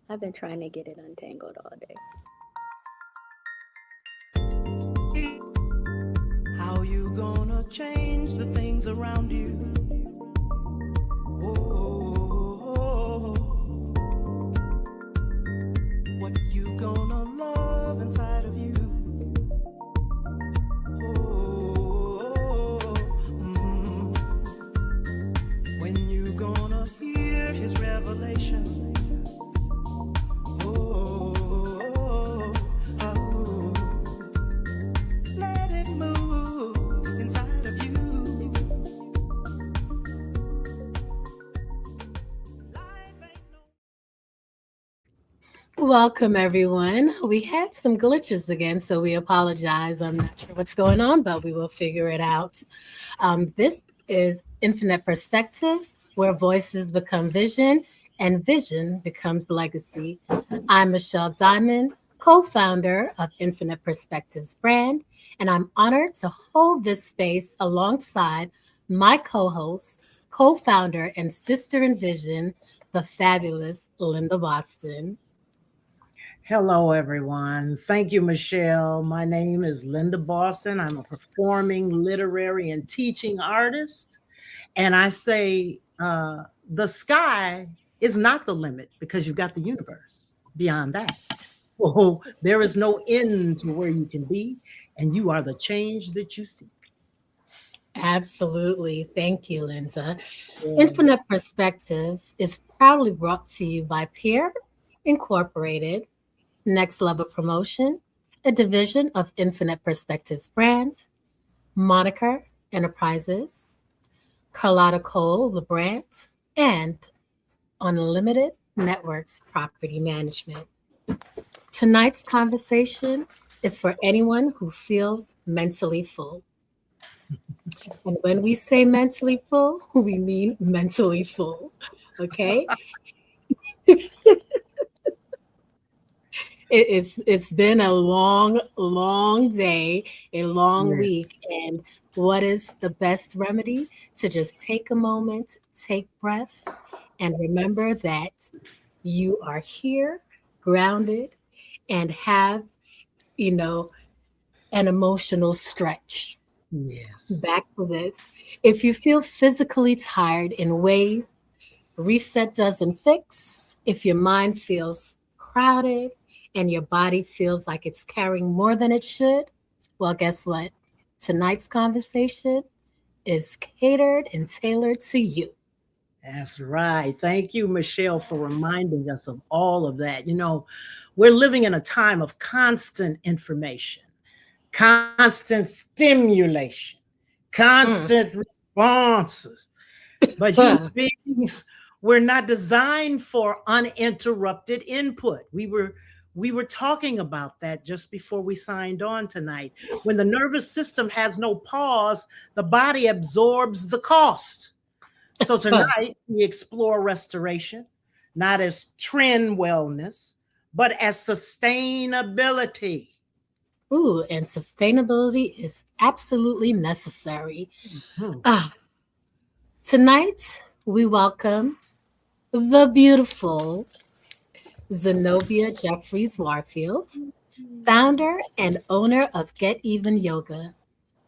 I've been trying to get it untangled all day. How you gonna change the things around you? Oh, what you gonna love inside of you? Oh, when you gonna hear his revelation? Oh, oh, let it move inside of you. Life ain't no. Welcome, everyone. We had some glitches again, so we apologize. I'm not sure what's going on, but we will figure it out. This is Infinite Perspectives, where voices become vision and vision becomes legacy. I'm Michelle Diamond, co founder of Infinite Perspectives brand, and I'm honored to hold this space alongside my co host, co founder, and sister in vision, the fabulous Linda Boston. Hello, everyone. Thank you, Michelle. My name is Linda Boston. I'm a performing, literary, and teaching artist. And I say the sky is not the limit because you've got the universe beyond that. So there is no end to where you can be, and you are the change that you seek. Absolutely. Thank you, Linda. Yeah. Infinite Perspectives is proudly brought to you by Peer Incorporated, Next Level Promotion, a division of Infinite Perspectives Brands, Moniker Enterprises, Carlotta Cole, the brand, and Unlimited Networks Property Management. Tonight's conversation is for anyone who feels mentally full. And when we say mentally full, we mean mentally full. Okay? It's been a long day, a long Yeah. week, and what is the best remedy? To just take a moment, take breath, and remember that you are here, grounded, and have, you know, an emotional stretch. Yes. Back to this. If you feel physically tired in ways reset doesn't fix, if your mind feels crowded and your body feels like it's carrying more than it should, well, guess what? Tonight's conversation is catered and tailored to you. That's right. Thank you, Michelle, for reminding us of all of that. We're living in a time of constant information, constant stimulation, Mm. constant responses. But human Huh. beings were not designed for uninterrupted input. We were talking about that just before we signed on tonight. When the nervous system has no pause, the body absorbs the cost. So Huh. tonight we explore restoration, not as trend wellness, but as sustainability. Ooh, and sustainability is absolutely necessary. Hmm. Ah, tonight we welcome the beautiful Zenobia Jeffries Warfield, founder and owner of Get Even Yoga,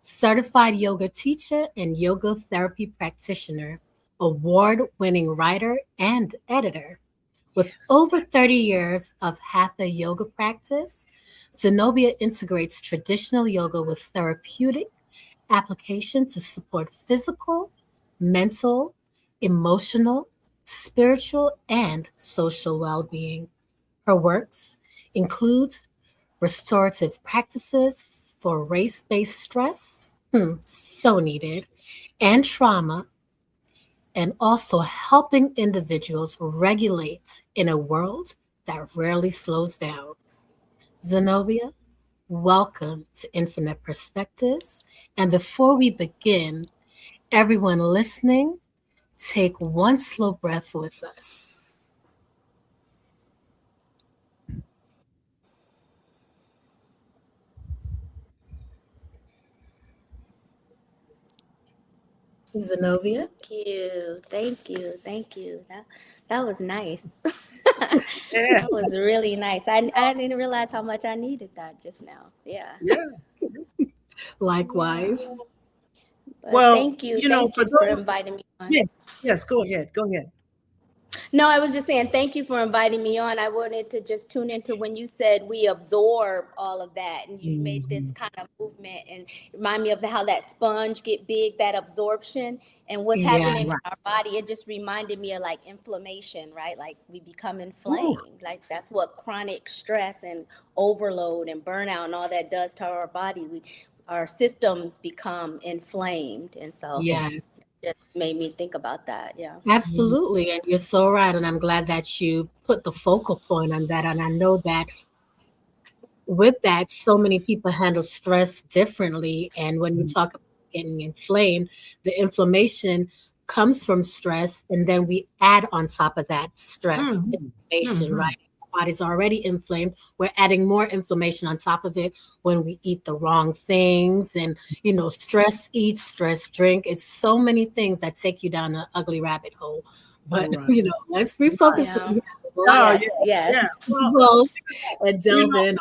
certified yoga teacher and yoga therapy practitioner, award winning writer and editor. With Yes. over 30 years of hatha yoga practice, Zenobia integrates traditional yoga with therapeutic application to support physical, mental, emotional, spiritual, and social well being. Her works includes restorative practices for race-based stress, so needed, and trauma, and also helping individuals regulate in a world that rarely slows down. Zenobia, welcome to Infinite Perspectives. And before we begin, everyone listening, take one slow breath with us. Zenobia? Thank you. Thank you. Thank you. That was nice. Yeah, That was really nice. I didn't realize how much I needed that just now. Yeah. yeah. Yeah. Likewise. But Well, thank you. you know, Thank for you for those, inviting me on. yes, yes, go ahead, go ahead. No, I was just saying thank you for inviting me on. I wanted to just tune into when you said we absorb all of that, and you made this Mhm. kind of movement and remind me of how that sponge get big, that absorption, and what's happening in Right. Yes. our body. It just reminded me of like inflammation, right? Like we become Ooh, inflamed. Like that's what chronic stress and overload and burnout and all that does to our body. Our systems become inflamed, and so yes. Yes. it just made me think about that. Yeah. Mhm. Absolutely. And you're so right. And I'm glad that you put the focal point on that. And I know that with that, so many people handle stress differently. And when you talk about getting inflamed, the inflammation comes from stress. And then we add on top of that stress, Mhm. inflammation, right? Mhm. Our body's already inflamed. We're adding more inflammation on top of it when we eat the wrong things. And, stress eat, stress drink. It's so many things that take you down an ugly rabbit hole. But, Right. let's Right. refocus because Yeah. we have a lot Oh, Yes. yeah, Yes. yeah. to Well, both and you delve know, in.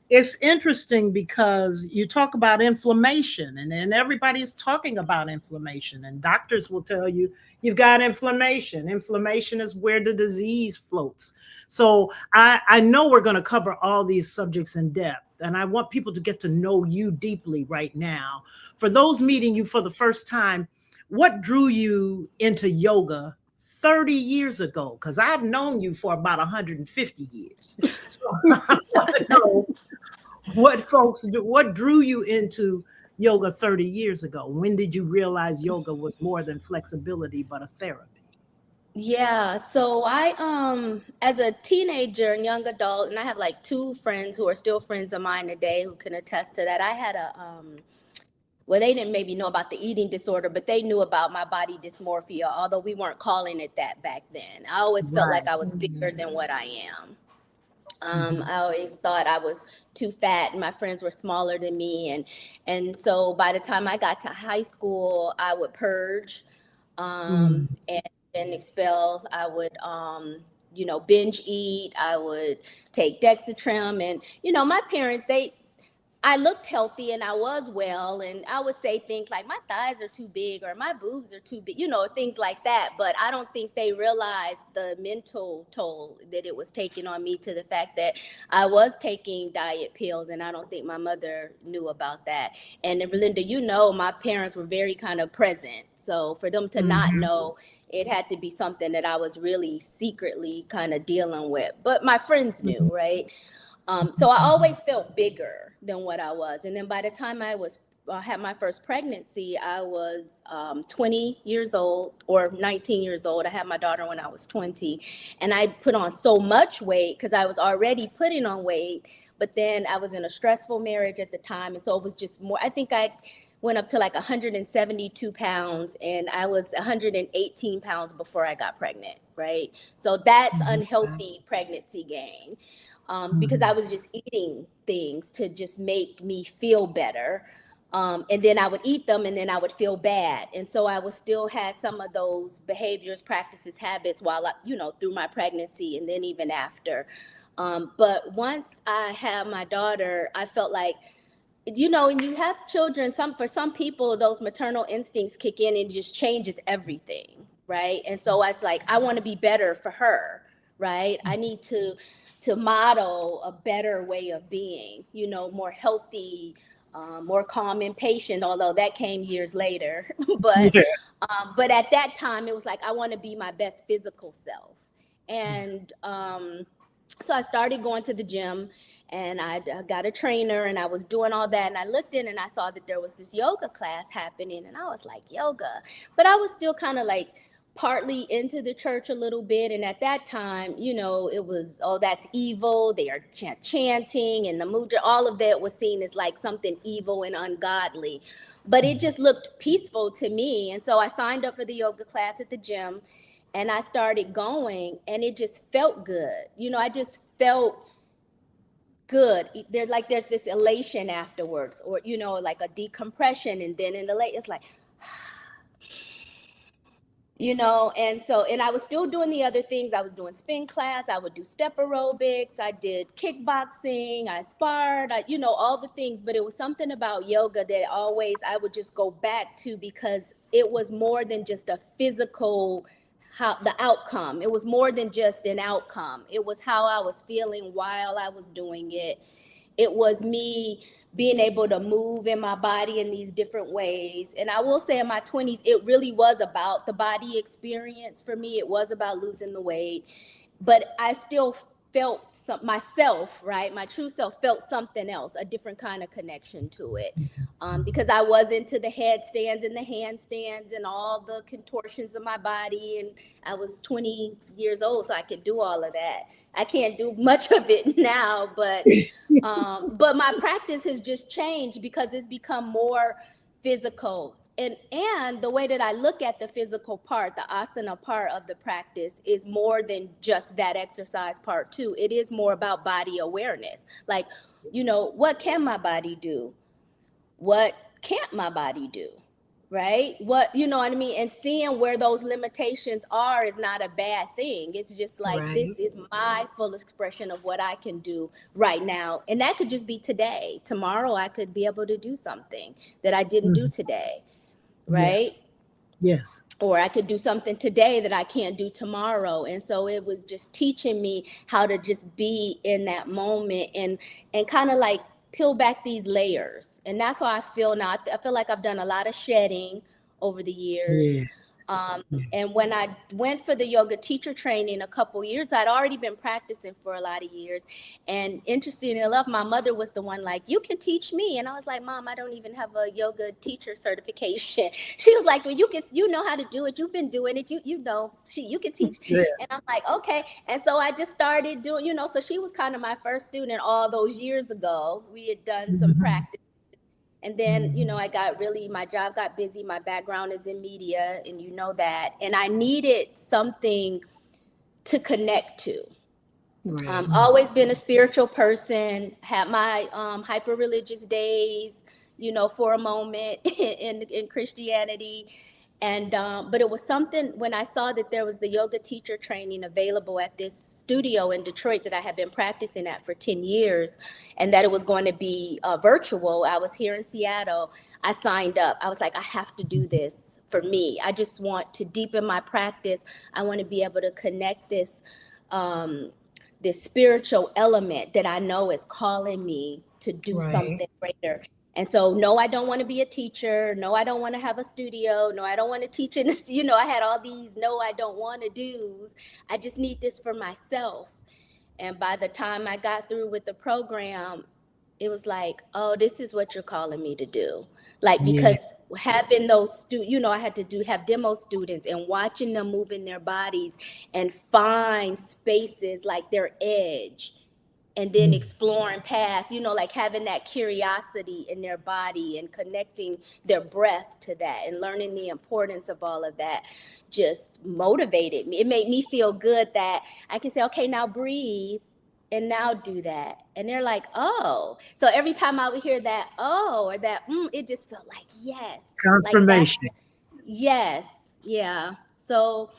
it's interesting because you talk about inflammation, and then everybody is talking about inflammation, and doctors will tell you you've got inflammation. Inflammation is where the disease floats. So I know we're going to cover all these subjects in depth, and I want people to get to know you deeply right now. For those meeting you for the first time, what drew you into yoga 30 years ago? Because I've known you for about 150 years. So I want to know what drew you into yoga 30 years ago? When did you realize yoga was more than flexibility but a therapy? Yeah, so I as a teenager and young adult, and I have like two friends who are still friends of mine today who can attest to that. I had a well, they didn't maybe know about the eating disorder, but they knew about my body dysmorphia, although we weren't calling it that back then. I always felt like Right. I was bigger than what I am. Mhm. I always thought I was too fat, and my friends were smaller than me, and so by the time I got to high school, I would purge, Mm. and then expel. I would binge eat. I would take Dexatrim, and my parents, I looked healthy and I was well, and I would say things like my thighs are too big or my boobs are too big, things like that. But I don't think they realized the mental toll that it was taking on me, to the fact that I was taking diet pills, and I don't think my mother knew about that. And Linda, my parents were very kind of present. So for them to not Mhm. know, it had to be something that I was really secretly kind of dealing with. But my friends knew, Mhm. right? So I always felt bigger than what I was. And then by the time had my first pregnancy, I was 20 years old or 19 years old. I had my daughter when I was 20, and I put on so much weight because I was already putting on weight. But then I was in a stressful marriage at the time, and so it was just more. I think I went up to like 172 pounds, and I was 118 pounds before I got pregnant, right? So that's Mhm. unhealthy pregnancy gain, because I Mhm. was just eating things to just make me feel better. And then I would eat them and then I would feel bad. And so I would still had some of those behaviors, practices, habits while through my pregnancy and then even after. But once I had my daughter, I felt like, and you have children, for some people, those maternal instincts kick in and just changes everything, right? And so I was like, I want to be better for her, right? I need to model a better way of being, more healthy, more calm and patient, although that came years later. but Yeah. but at that time, it was like, I want to be my best physical self. Yeah. And so I started going to the gym, and I got a trainer, and I was doing all that. And I looked in and I saw that there was this yoga class happening. And I was like, yoga. But I was still kind of like partly into the church a little bit. And at that time, it was, oh, that's evil. They are chanting, and the mudra, all of that was seen as like something evil and ungodly. But it Mhm. just looked peaceful to me. And so I signed up for the yoga class at the gym, and I started going, and it just felt good. I just felt good. There's this elation afterwards, or like a decompression, and then in the late, it's like, And I was still doing the other things. I was doing spin class, I would do step aerobics, I did kickboxing, I sparred, all the things. But it was something about yoga that always I would just go back to, because it was more than just a physical, how the outcome. It was more than just an outcome. It was how I was feeling while I was doing it. It was me being able to move in my body in these different ways. And I will say in my 20s, it really was about the body experience for me. It was about losing the weight, but I still felt myself, right? My true self felt something else, a different kind of connection to it. Because I was into the headstands and the handstands and all the contortions of my body. And I was 20 years old, so I could do all of that. I can't do much of it now, but my practice has just changed because it's become more physical. And the way that I look at the physical part, the asana part of the practice, is more than just that exercise part too. It is more about body awareness. Like, what can my body do? What can't my body do? Right? What, you know what I mean? And seeing where those limitations are is not a bad thing. It's just like, Right. this is my full expression of what I can do right now. And that could just be today. Tomorrow, I could be able to do something that I didn't do today. Right? Yes. Or I could do something today that I can't do tomorrow. And so it was just teaching me how to just be in that moment and kind of like peel back these layers. And that's why I feel now, I feel like I've done a lot of shedding over the years. Yeah. And when I went for the yoga teacher training a couple years, I'd already been practicing for a lot of years. And interestingly enough, my mother was the one like, you can teach me. And I was like, Mom, I don't even have a yoga teacher certification. She was like, well, you know how to do it. You've been doing it. You can teach. Yeah. And I'm like, okay. And so I just started doing, so she was kind of my first student all those years ago. We had done some practice. And then, my job got busy. My background is in media, and you know that. And I needed something to connect to. Right. Always been a spiritual person, had my hyper religious days, for a moment in Christianity. And but it was something when I saw that there was the yoga teacher training available at this studio in Detroit that I had been practicing at for 10 years, and that it was going to be virtual. I was here in Seattle. I signed up. I was like, I have to do this for me. I just want to deepen my practice. I want to be able to connect this spiritual element that I know is calling me to do something greater. And so, no, I don't want to be a teacher. No, I don't want to have a studio. No, I don't want to teach in this. I had all these no, I don't want to do's. I just need this for myself. And by the time I got through with the program, it was like, oh, this is what you're calling me to do. Like, because having those, I had to have demo students and watching them move in their bodies and find spaces like their edge. And then exploring past, like having that curiosity in their body and connecting their breath to that and learning the importance of all of that just motivated me. It made me feel good that I can say, okay, now breathe and now do that. And they're like, oh. So every time I would hear that, oh, or that, it just felt like, yes. Confirmation. Like yes. Yeah. So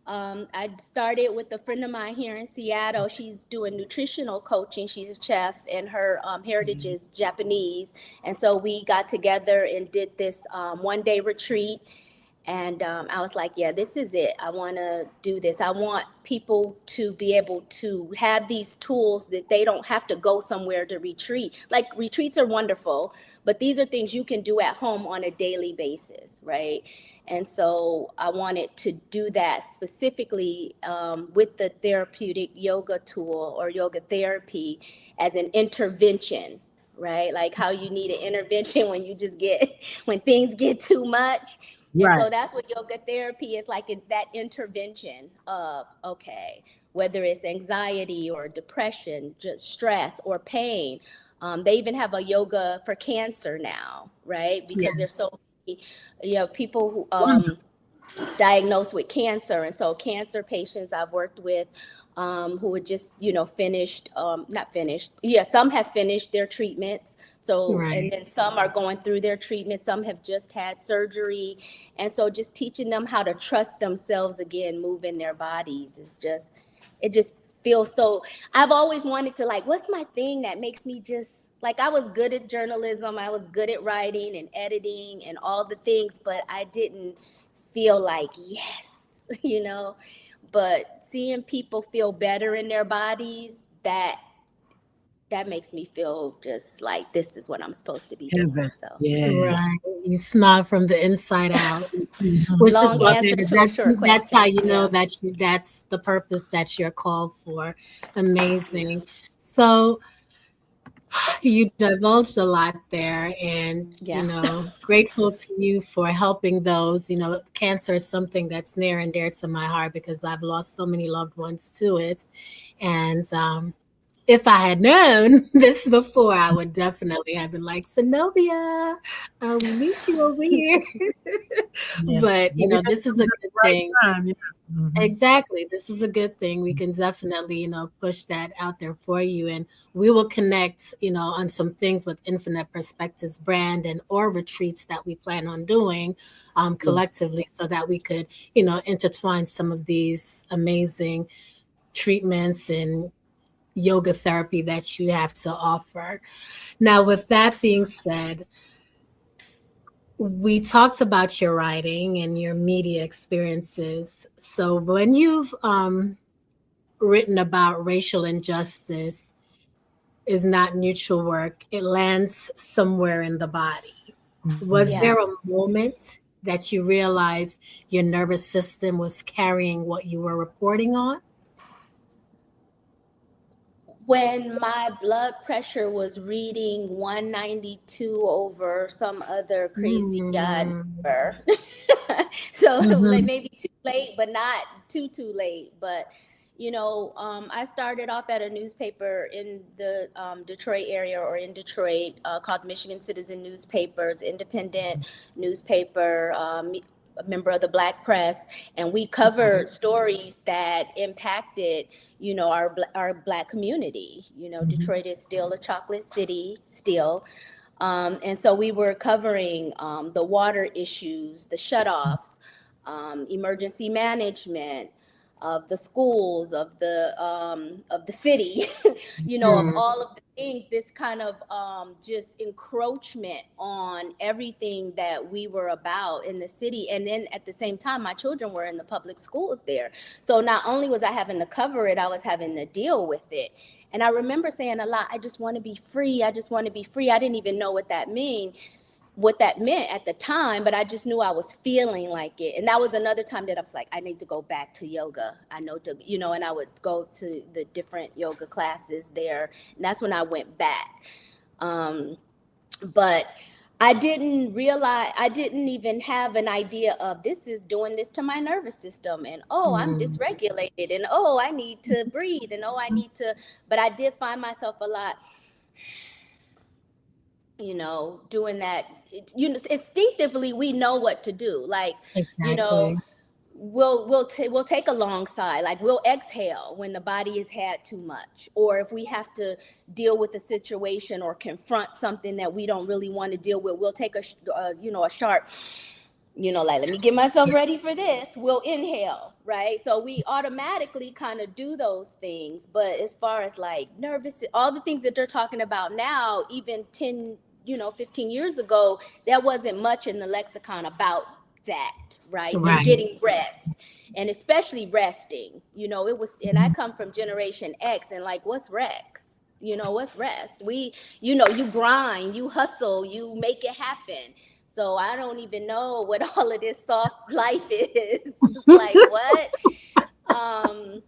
I started with a friend of mine here in Seattle. She's doing nutritional coaching. She's a chef, and her heritage is Japanese. And so we got together and did this one-day retreat. And I was like, yeah, this is it. I want to do this. I want people to be able to have these tools that they don't have to go somewhere to retreat. Like, retreats are wonderful, but these are things you can do at home on a daily basis, right? And so I wanted to do that specifically with the therapeutic yoga tool or yoga therapy as an intervention, right? Like how you need an intervention when things get too much. Right. And so that's what yoga therapy is like. It's that intervention of, okay, whether it's anxiety or depression, just stress or pain. They even have a yoga for cancer now, right? Because there's so many, people who diagnosed with cancer. And so cancer patients I've worked with, who had just, finished, not finished. Yeah, some have finished their treatments. So, and then Right. some are going through their treatment. Some have just had surgery. And so just teaching them how to trust themselves again, move in their bodies is just, it just feels so, I've always wanted to like, what's my thing that makes me just, like I was good at journalism. I was good at writing and editing and all the things, but I didn't feel like, yes, but seeing people feel better in their bodies, that makes me feel just like this is what I'm supposed to be doing. Heaven. So Yes. Right. You smile from the inside out, Mhm. which is long what answer matters. to a short That's how question. you know Yeah. that that's the purpose that you're called for. Amazing. So you divulged a lot there, and Yeah. grateful to you for helping those. Cancer is something that's near and dear to my heart because I've lost so many loved ones to it, and if I had known this before, I would definitely have been like, Zenobia, we meet you over here. Yeah. But, Everything this is comes a at the good right thing. time. Yeah. Mhm. Exactly. This is a good thing. We can definitely, push that out there for you. And we will connect, on some things with Infinite Perspectives brand and or retreats that we plan on doing Yes. collectively so that we could, intertwine some of these amazing treatments and yoga therapy that you have to offer. Now, with that being said, we talked about your writing and your media experiences. So, when you've written about racial injustice is not neutral work, it lands somewhere in the body. Was Mhm. Yeah. there a moment that you realized your nervous system was carrying what you were reporting on? When my blood pressure was reading 192 over some other crazy God Mm, number. So like Mhm. maybe too late, but not too late. But I started off at a newspaper in the Detroit area or in Detroit called the Michigan Citizen Newspapers, independent newspaper. A member of the Black press, and we covered stories that impacted, our Black community. Mhm. Detroit is still a chocolate city, still. And so we were covering the water issues, the shutoffs, emergency management of the schools, of the city, of mm, all of the things. This kind of just encroachment on everything that we were about in the city, and then at the same time, my children were in the public schools there. So not only was I having to cover it, I was having to deal with it. And I remember saying a lot, I just want to be free. I just want to be free. I didn't even know what that meant at the time, but I just knew I was feeling like it. And that was another time that I was like, I need to go back to yoga. I know to, and I would go to the different yoga classes there. And that's when I went back. Um, but I didn't even have an idea of this is doing this to my nervous system, and oh, I'm mm. dysregulated, and oh, I need to breathe, and oh, I need to, but I did find myself a lot, doing that. Instinctively we know what to do. Like, you know, Exactly. we'll take a long sigh, like we'll exhale when the body has had too much, or if we have to deal with a situation or confront something that we don't really want to deal with, we'll take a sharp, like, let me get myself ready for this. We'll inhale, right? So we automatically kind of do those things. But as far as like nervous, all the things that they're talking about now, even 10, 15 years ago, there wasn't much in the lexicon about that, right? And Right. getting rest, and especially resting. It was, and I come from Generation X, and like, what's Rex? What's rest? You grind, you hustle, you make it happen. So I don't even know what all of this soft life is. It's like, what? Um,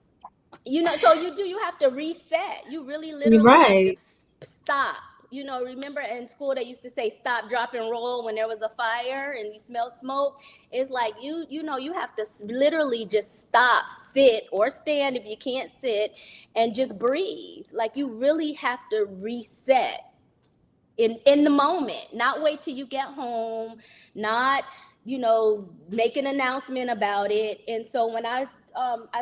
so you have to reset. You really You're literally have to right. stop. Remember in school they used to say stop, drop, and roll when there was a fire and you smell smoke. It's like you have to literally just stop, sit, or stand if you can't sit, and just breathe. Like, you really have to reset in the moment, not wait till you get home, not make an announcement about it. And so when I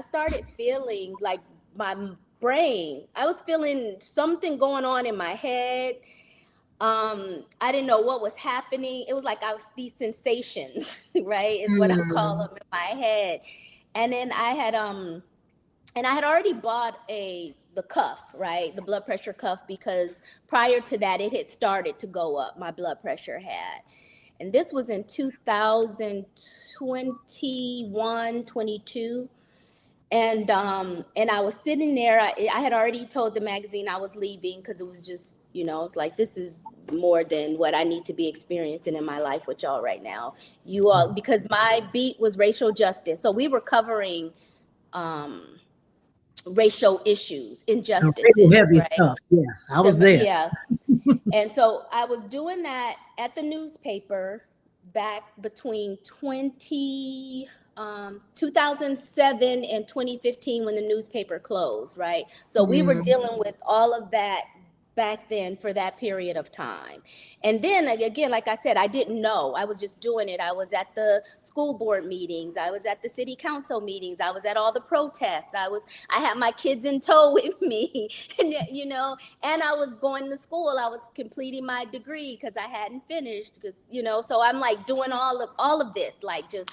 started feeling like brain. I was feeling something going on in my head. I didn't know what was happening. It was like I was these sensations, right? Is what I call them in my head. And then I had already bought the cuff, right? The blood pressure cuff, because prior to that it had started to go up. My blood pressure had. And this was in 2021, 22. And I was sitting there. I had already told the magazine I was leaving, because it was just, it's like, this is more than what I need to be experiencing in my life with y'all right now. You all, because my beat was racial justice. So we were covering racial issues, Real injustices, heavy right? stuff. Yeah, I was there. Yeah. And so I was doing that at the newspaper back between 2007 and 2015, when the newspaper closed, right? So we were dealing with all of that back then for that period of time. And then again, like I said, I didn't know. I was just doing it. I was at the school board meetings. I was at the city council meetings. I was at all the protests. I had my kids in tow with me, and and I was going to school. I was completing my degree because I hadn't finished, because, so I'm like doing all of this, like just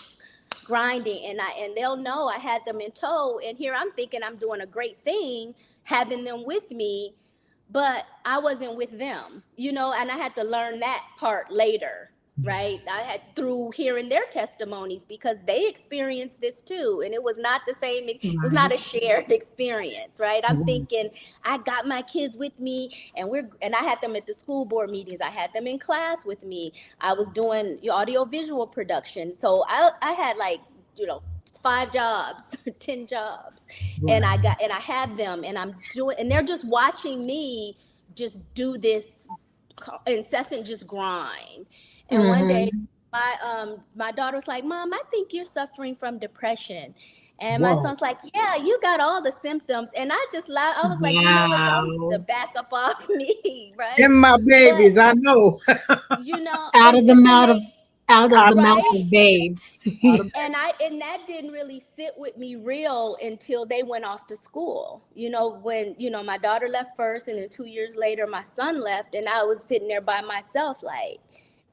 grinding, and they'll know I had them in tow. And here I'm thinking I'm doing a great thing having them with me, but I wasn't with them, and I had to learn that part later, right? I had, through hearing their testimonies, because they experienced this too. And it was not the same. It was not a shared experience, right? I'm thinking I got my kids with me, and I had them at the school board meetings. I had them in class with me. I was doing audio visual production. So I had like, 5 jobs, 10 jobs. And I had them, and I'm doing, and they're just watching me just do this incessant just grind. And one day my daughter was like, "Mom, I think you're suffering from depression." And my son's like, "Yeah, you got all the symptoms." And I was like, "You know what? Y'all need to back up off me," right? Them my babies, I know. Out of the mouth of right? babes. And that didn't really sit with me real until they went off to school. When my daughter left first, and then 2 years later my son left, and I was sitting there by myself, like,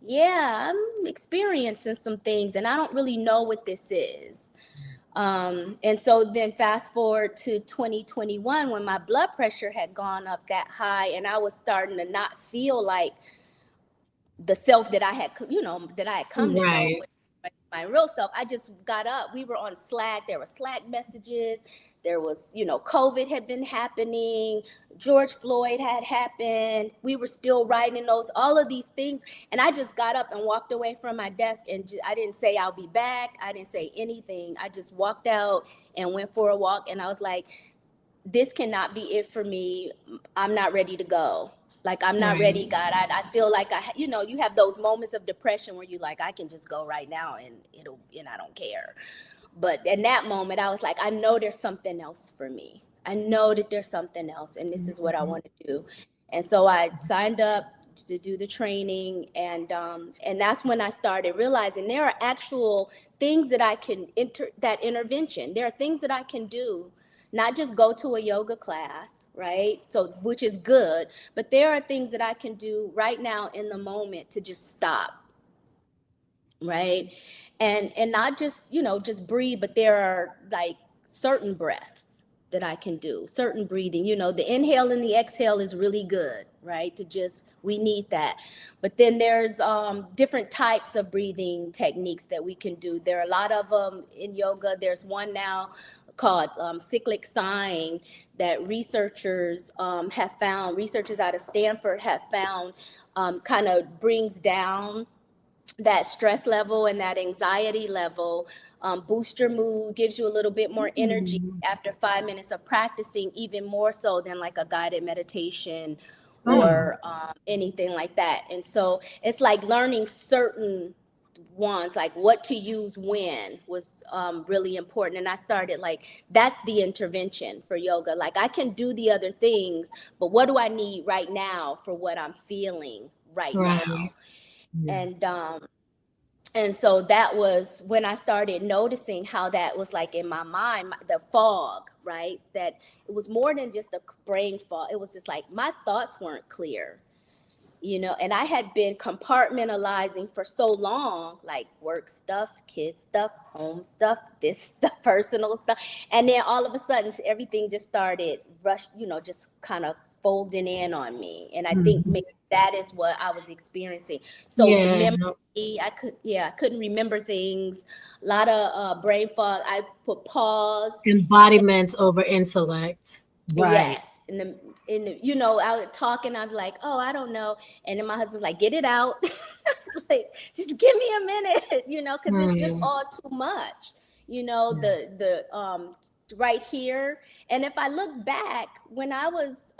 yeah, I'm experiencing some things, and I don't really know what this is. And so then fast forward to 2021, when my blood pressure had gone up that high, and I was starting to not feel like the self that I had, that I had come to know with my real self. I just got up. We were on Slack. There were Slack messages. There was, COVID had been happening. George Floyd had happened. We were still writing all of these things. And I just got up and walked away from my desk, and I didn't say I'll be back. I didn't say anything. I just walked out and went for a walk. And I was like, this cannot be it for me. I'm not ready to go. Like, I'm not ready, God. I feel like you have those moments of depression where you like, I can just go right now and I don't care. But in that moment, I was like, I know there's something else for me. I know that there's something else, and this is what I want to do. And so I signed up to do the training, and that's when I started realizing there are actual things that I can that intervention. There are things that I can do, not just go to a yoga class, right? So, which is good, but there are things that I can do right now in the moment to just stop, right? And not just, just breathe, but there are like certain breaths that I can do, certain breathing. The inhale and the exhale is really good, right? We need that. But then there's different types of breathing techniques that we can do. There are a lot of them in yoga. There's one now called cyclic sighing that researchers have found, researchers out of Stanford have found, kind of brings down that stress level and that anxiety level, boost your mood, gives you a little bit more energy after 5 minutes of practicing, even more so than like a guided meditation or anything like that. And so it's like learning certain ones, like what to use when was really important. And I started like, that's the intervention for yoga. Like, I can do the other things, but what do I need right now for what I'm feeling right now? And so that was when I started noticing how that was like in my mind, the fog, right? That it was more than just a brain fog. It was just like my thoughts weren't clear, and I had been compartmentalizing for so long, like work stuff, kid stuff, home stuff, this stuff, personal stuff. And then all of a sudden, everything just started just kind of folding in on me. And I think Mhm. maybe that is what I was experiencing. So the Yeah. memory, I couldn't remember things. A lot of brain fog. I put pause. Embodiment over intellect. Right. Yes. I would talk and I'd be like, oh, I don't know. And then my husband's like, get it out. It's like, just give me a minute, because it's just Mm. all too much, Yeah. the right here. And if I look back when I was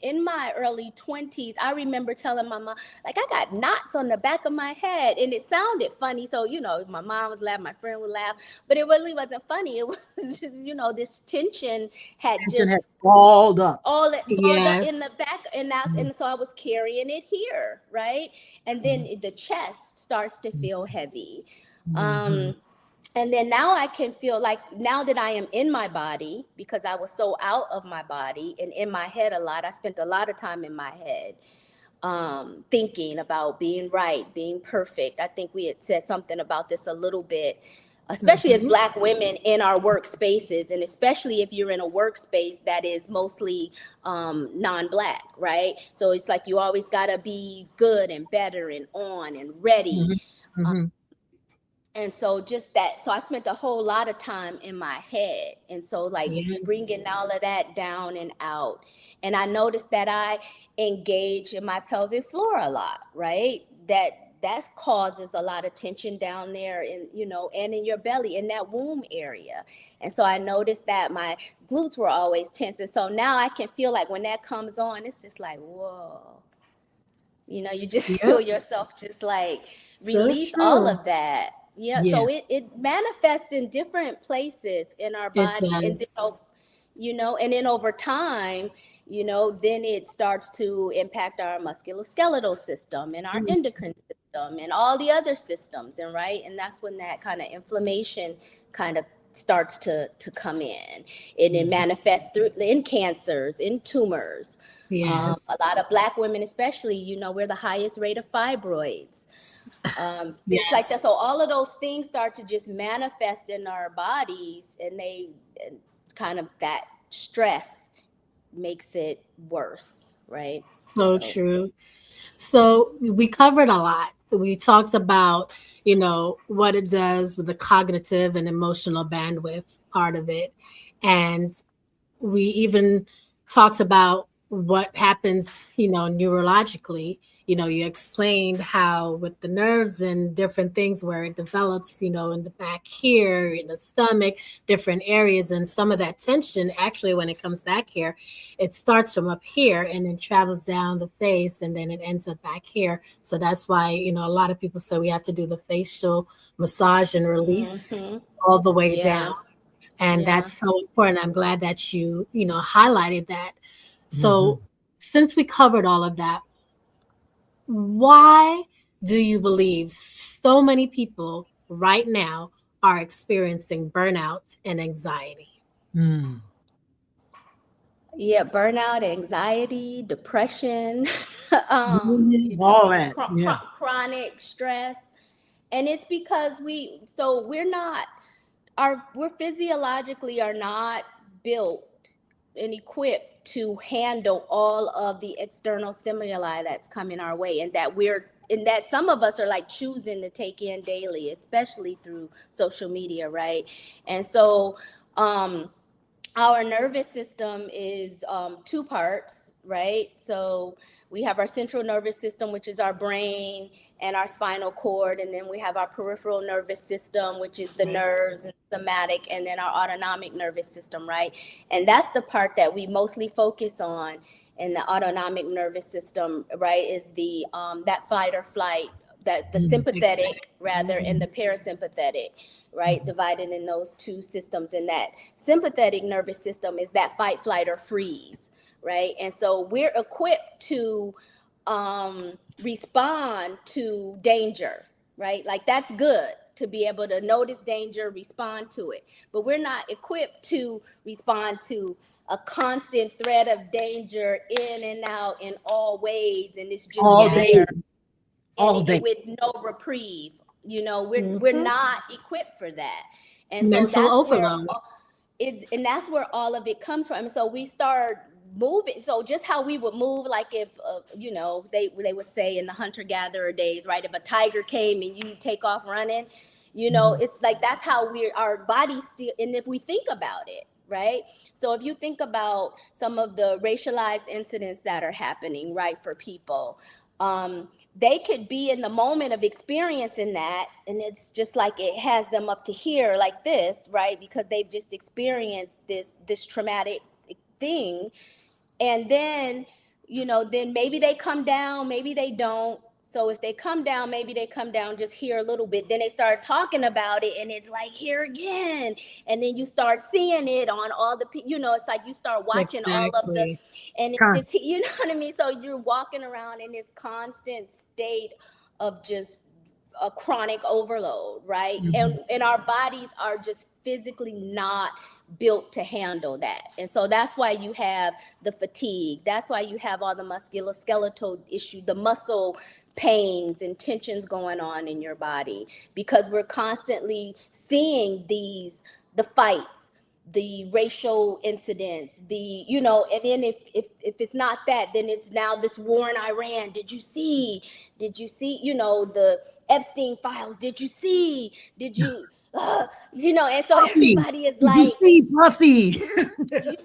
in my early 20s, I remember telling my mom, like, I got knots on the back of my head. And it sounded funny. So, my mom was laughing, my friend would laugh, but it really wasn't funny. It was just, this tension had Tension had just balled up. all up Yes. in the back, Mhm. and so I was carrying it here, right? And then the chest starts to feel heavy. Mhm. um and then now I can feel like, now that I am in my body, because I was so out of my body and in my head a lot. I spent a lot of time in my head, thinking about being right, being perfect. I think we had said something about this a little bit, especially as Mhm. Black women in our workspaces, and especially if you're in a workspace that is mostly non-Black, right? So it's like you always got to be good and better and on and ready. Mhm. Mhm. And so just that, so I spent a whole lot of time in my head, and so like Yes. bringing all of that down and out. And I noticed that I engage in my pelvic floor a lot, right? That causes a lot of tension down there, in and in your belly, in that womb area. And so I noticed that my glutes were always tense, and so now I can feel like when that comes on, it's just like, whoa. You just Yep. feel yourself just like So release all true. of that. Yeah. So Yes. it manifests in different places in our It body. And then, does. and then over time, then it starts to impact our musculoskeletal system and our Mm. endocrine system and all the other systems. And right. And that's when that kind of inflammation kind of starts to come in. And it Mhm. manifests through in cancers, in tumors. A Yes. lot of Black women, especially, we're the highest rate of fibroids, things like that. So Yes. all of those things start to just manifest in our bodies, and kind of that stress makes it worse, right? So So, true. So we covered a lot. We talked about, what it does with the cognitive and emotional bandwidth part of it. And we even talked about what happens, neurologically. You explained how with the nerves and different things where it develops, in the back here, in the stomach, different areas. And some of that tension, actually, when it comes back here, it starts from up here and then travels down the face and then it ends up back here. So that's why, a lot of people say we have to do the facial massage and release hmm, all the way down. yeah, And yeah. that's so important. I'm glad that you highlighted that. So Mhm. since we covered all of that, why do you believe so many people right now are experiencing burnout and anxiety? Mm. Yeah, burnout, anxiety, depression, Mhm. All that. Yeah. chronic stress. And it's because we're not, we're physiologically are not built and equipped to handle all of the external stimuli that's coming our way, and that some of us are like choosing to take in daily, especially through social media, right? And so our nervous system is two parts, right? So we have our central nervous system, which is our brain and our spinal cord, and then we have our peripheral nervous system, which is the Right. nerves and somatic, and then our autonomic nervous system, right? And that's the part that we mostly focus on. And the autonomic nervous system, right, is the that fight or flight, that the Mhm. Exactly. sympathetic rather and the parasympathetic, right, Mhm. divided in those two systems. And that sympathetic nervous system is that fight, flight, or freeze, right? And so we're equipped to respond to danger, right? Like that's good. to be able to notice danger, respond to it. But we're not equipped to respond to a constant threat of danger in and out in all ways, and it's just all Yes. day, there all and day. with no reprieve. We're not equipped for that, and so Mental that's where overload. and that's where all of it comes from. And so we start moving. So just how we would move, like if they would say in the hunter gatherer days, right? If a tiger came and you take off running, it's like that's how our bodies still. And if we think about it, right? So if you think about some of the racialized incidents that are happening, right, for people, they could be in the moment of experiencing that, and it's just like it has them up to here like this, right? Because they've just experienced this traumatic thing. And then then maybe they come down, maybe they don't. So if they come down, maybe they come down just here a little bit, then they start talking about it, and it's like here again. And then you start seeing it on all the it's like you start watching all of the, Exactly. and it's just, Constant. you know what I mean? So you're walking around in this constant state of just a chronic overload, right? And our bodies are just physically not built to handle that. And so that's why you have the fatigue. That's why you have all the musculoskeletal issue, the muscle pains and tensions going on in your body, because we're constantly seeing the fights, the racial incidents, and then if it's not that, then it's now this war in Iran. Did you see, the Epstein files? Did you see? Did you, and so Buffy, everybody is did you like, see Buffy?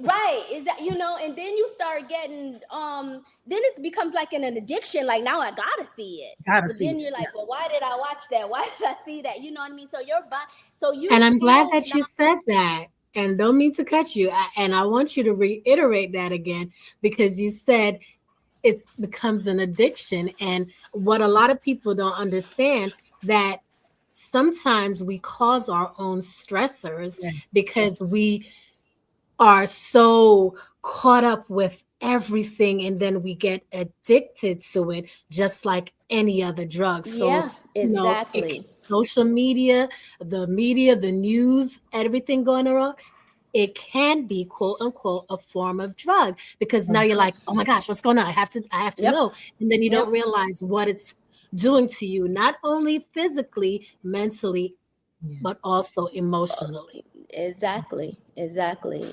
right, is that, and then you start getting, then it becomes like an addiction. Like, now I gotta see it. Gotta But see then it. you're like, well, why did I watch that? Why did I see that? You know what I mean? So your body, so you And I'm glad still that you not. said that. And don't mean to cut you. And I want you to reiterate that again, because you said it becomes an addiction. And what a lot of people don't understand, that sometimes we cause our own stressors Yes. because we are so caught up with everything, and then we get addicted to it just like any other drug. So Yeah, exactly. social media, the news, everything going around, it can be quote unquote a form of drug, because now you're like, oh my gosh, what's going on? I have to Yep. know. And then you Yep. don't realize what it's doing to you, not only physically, mentally, Yeah. but also emotionally. Exactly.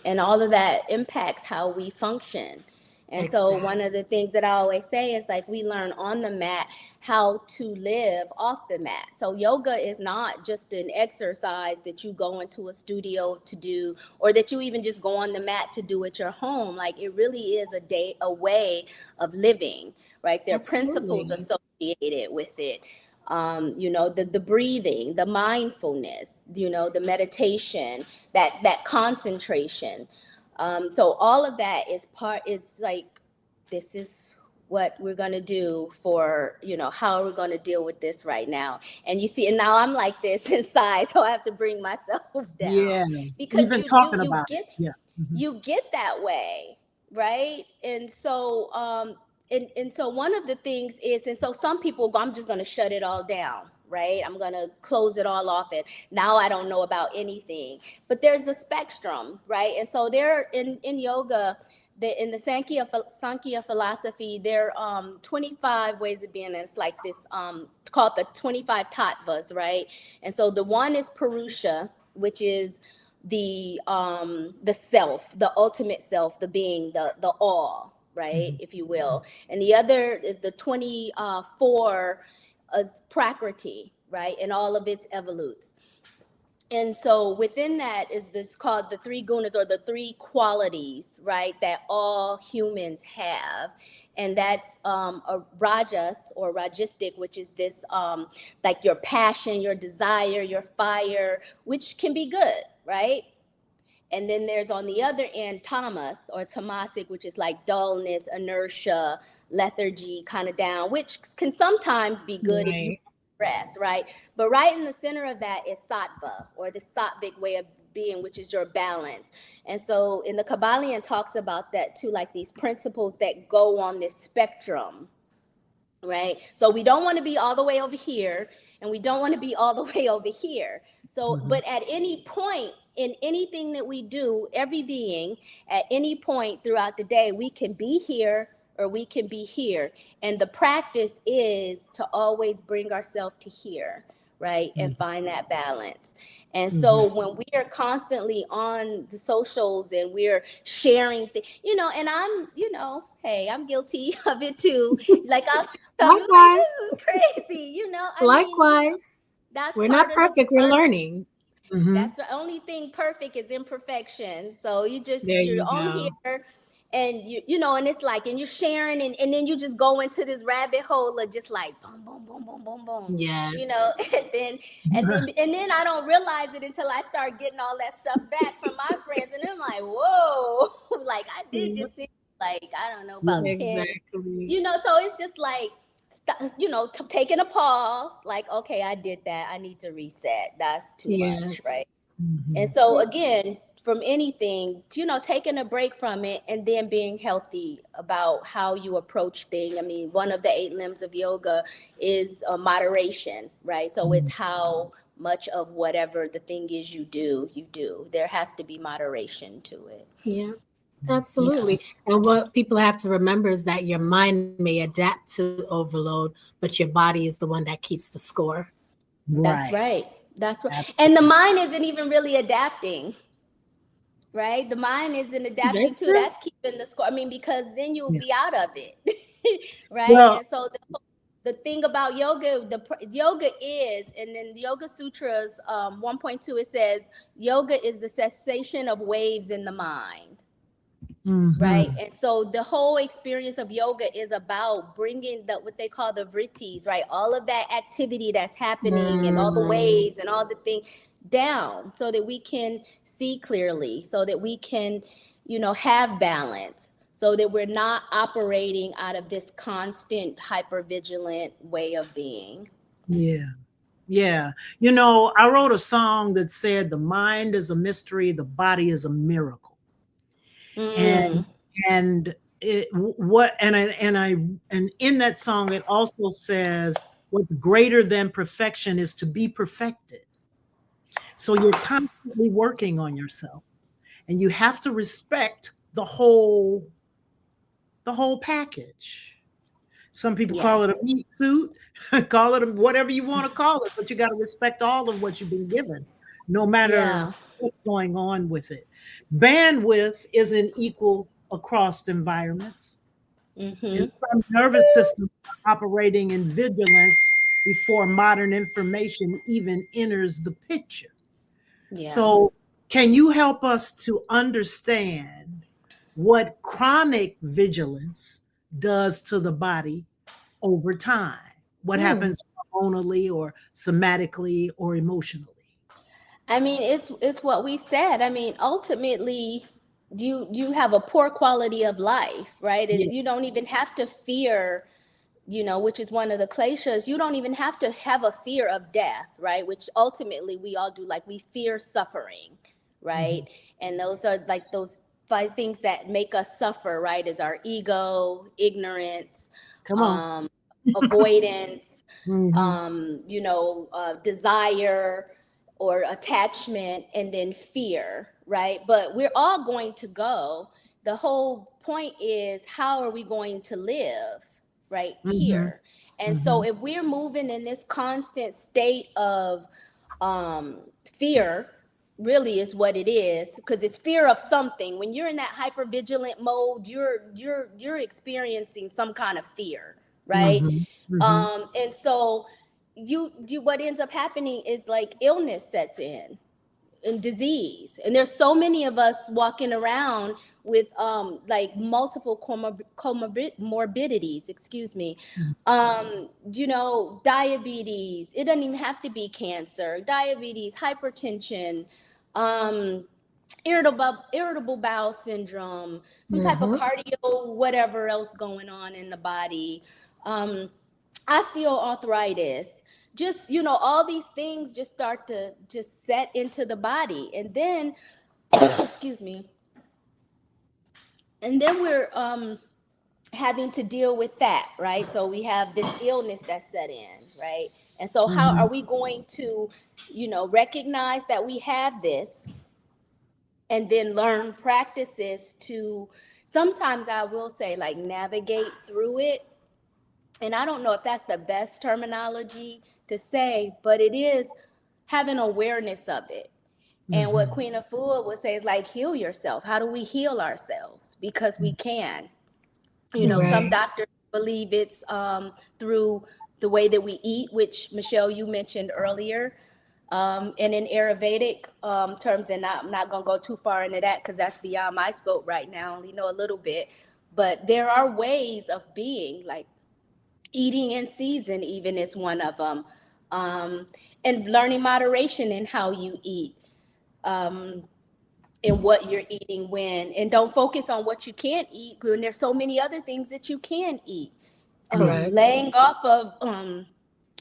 And all of that impacts how we function. And so Exactly. one of the things that I always say is, like, we learn on the mat how to live off the mat. So yoga is not just an exercise that you go into a studio to do, or that you even just go on the mat to do at your home. Like, it really is a way of living, right? There are principles Absolutely. associated with it. The breathing, the mindfulness, the meditation, that concentration. So all of that is it's like, this is what we're going to do for, how are we going to deal with this right now? And you see, and now I'm like this inside, so I have to bring myself down, Yeah. because Even talking about it. Yeah. you get that way, right? And so and so one of the things is, and so some people go, I'm just going to shut it all down, right? I'm going to close it all off, and now I don't know about anything. But there's a spectrum, right? And so there in yoga, in the Sankhya philosophy, there are 25 ways of being. And it's like this, it's called the 25 tattvas, right? And so the one is Purusha, which is the self, the ultimate self, the being, the all, right, if you will. And the other is the 24 is Prakriti, right, and all of its evolutes. And so within that is this called the three gunas, or the three qualities, right, that all humans have. And that's a rajas, or rajistic, which is this like your passion, your desire, your fire, which can be good, right? And then there's on the other end tamas, or tamasic, which is like dullness, inertia, lethargy, kind of down, which can sometimes be good if you Right. stress, right? But right in the center of that is sattva, or the sattvic way of being, which is your balance. And so in the Kabbalion talks about that too, like these principles that go on this spectrum. right? So we don't want to be all the way over here, and we don't want to be all the way over here. So, Mhm. but at any point in anything that we do, every being, at any point throughout the day, we can be here or we can be here. And the practice is to always bring ourselves to here, right? And Mhm. find that balance. And Mhm. so when we are constantly on the socials and we're sharing things, and hey, I'm guilty of it too. Like I'll see something like, this Likewise. is crazy. I mean, Likewise. that's We're part not of the perfect. We're learning. learning. Mhm. That's the only thing perfect is imperfection. So There you're you on go. here, and and it's like, and you're sharing, and then you just go into this rabbit hole of just like boom, boom, boom, boom, boom, boom, Yes. and then I don't realize it until I start getting all that stuff back from my friends, and I'm like, whoa, like I did Yep. just see, like, I don't know, Yeah. about 10, Exactly. so it's just like, taking a pause, like, okay, I did that, I need to reset, that's too much, Yes. right? And Mhm. so again, from anything, taking a break from it and then being healthy about how you approach things. I mean, one of the 8 limbs of yoga is moderation, right? So it's Mhm. how much of whatever the thing is you do. There has to be moderation to it. Yeah. Yeah. Absolutely. And what people have to remember is that your mind may adapt to overload, but your body is the one that keeps the score. That's Right. right. That's right. And the Absolutely. mind isn't even really adapting, right? The mind isn't adapting That's to, true. that's keeping the score. I mean, because then you'll Yeah. be out of it, right? Well, And so the thing about yoga, yoga is, and then the Yoga Sutras 1.2, it says, yoga is the cessation of waves in the mind, right? mhm. And so the whole experience of yoga is about bringing the what they call the vrittis, right? All of that activity that's happening and all the Mm, waves and all the thing down, so that we can see clearly, so that we can, have balance, so that we're not operating out of this constant hypervigilant way of being. Yeah. Yeah. I wrote a song that said the mind is a mystery, the body is a miracle. Mm, And and it what and in that song it also says what's greater than perfection is to be perfected. So you're constantly working on yourself and you have to respect the whole package. Some people call it a yes. meat suit, call it whatever you want to call it, but you got to respect all of what you've been given, no matter Yeah. what's going on with it. Bandwidth isn't equal across environments, and Mm-hmm. some nervous systems are operating in vigilance before modern information even enters the picture. Yeah. So, can you help us to understand what chronic vigilance does to the body over time? What mm, happens hormonally or somatically or emotionally? I mean, it's what we've said. I mean, ultimately, you have a poor quality of life, right? Yeah. You don't even have to fear, which is one of the kleshas. You don't even have to have a fear of death, right? Which ultimately we all do. Like, we fear suffering, right? Mhm. And those are like those 5 things that make us suffer, right? Is our ego, ignorance, Come on. um, avoidance, Mhm. desire or attachment, and then fear, right? But we're all going to go. The whole point is, how are we going to live right Mhm. here? And so Mhm. if we're moving in this constant state of fear, really is what it is, because it's fear of something. When you're in that hypervigilant mode, you're experiencing some kind of fear, right? Mhm. Mhm. And so you what ends up happening is, like, illness sets in and disease, and there's so many of us walking around with like multiple comorbidities, excuse me, diabetes. It doesn't even have to be cancer. Diabetes, hypertension, um irritable bowel syndrome, some type of mm-hmm. cardio, whatever else going on in the body, um osteoarthritis, just, all these things just start to just set into the body, and then excuse me, and then we're having to deal with that, right? So we have this illness that's set in, right? And so how Mhm. are we going to, recognize that we have this and then learn practices to, sometimes I will say, like, navigate through it. And I don't know if that's the best terminology to say, but it is having awareness of it. And what Mhm. Queen Afua would say is like, heal yourself. How do we heal ourselves? Because we can. Some Right. doctors believe it's through the way that we eat, which Michelle, you mentioned earlier. And in Ayurvedic terms, and I'm not going to go too far into that because that's beyond my scope right now. I only know a little bit. But there are ways of being, like eating in season, even is one of them. Um, and learning moderation in how you eat. And what you're eating when, and don't focus on what you can't eat when there's so many other things that you can eat. Correct. Yes. Laying off of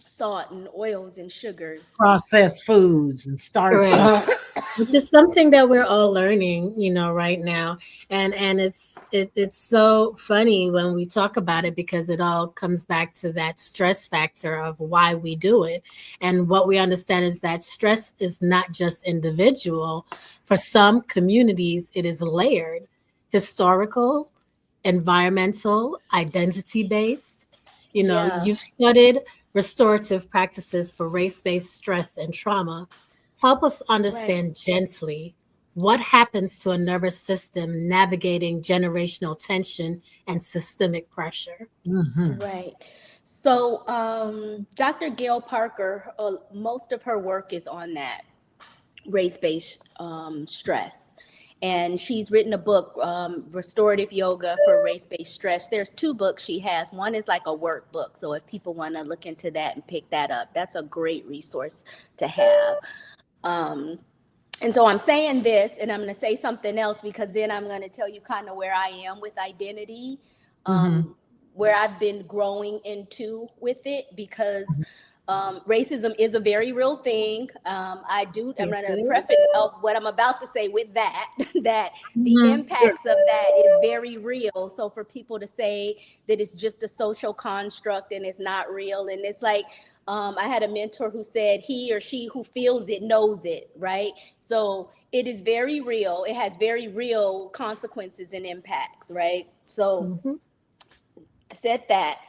salt and oils and sugars. Processed foods and Correct. starches. Which is something that we're all learning, right now. And it's so funny when we talk about it because it all comes back to that stress factor of why we do it. And what we understand is that stress is not just individual. For some communities, it is layered, historical, environmental, identity based. Yeah, You've studied restorative practices for race based stress and trauma. Help us right, understand gently what happens to a nervous system navigating generational tension and systemic pressure. Mhm. right. So, Dr. Gail Parker, most of her work is on that race-based stress. And she's written a book, Restorative Yoga for Race-Based Stress. There's two books she has. One is like a workbook. So if people want to look into that and pick that up, that's a great resource to have. Um, and so I'm saying this, and I'm going to say something else because then I'm going to tell you kind of where I am with identity, Mhm. um, where I've been growing into with it because racism is a very real thing. I'm Yes, going it to is. preface what I'm about to say with that, that the Mhm. Good. impacts of that is very real. So for people to say that it's just a social construct and it's not real, and it's like, I had a mentor who said he or she who feels it knows it, right? So it is very real. It has very real consequences and impacts, right? So Mhm. said that.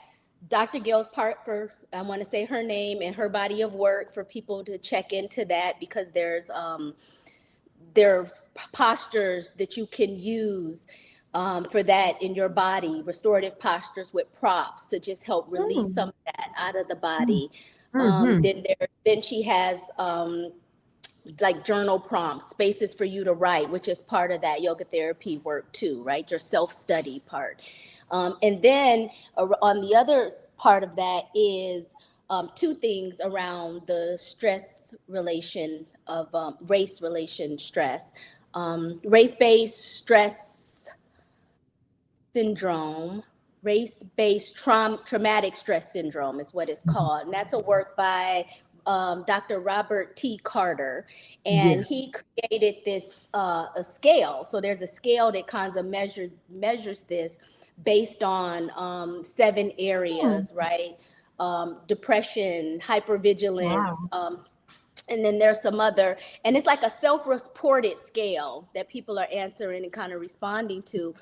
Dr. Gales Parker, I want to say her name and her body of work for people to check into that because there's postures that you can use for that in your body, restorative postures with props to just help release Mm. some of that out of the body. Mhm. Then she has like journal prompts, spaces for you to write, which is part of that yoga therapy work too, right? Your self-study part. And then on the other part of that is two things around the stress relation of race relation stress. Race-based stress syndrome, race-based traumatic stress syndrome is what it's Mhm. called. And that's a work by Dr. Robert T. Carter. And Yes. he created this a scale. So there's a scale that kind of measures this based on seven Mm. areas, right? Depression, hypervigilance, Wow. and then there's some other, and it's like a self-reported scale that people are answering and kind of responding to.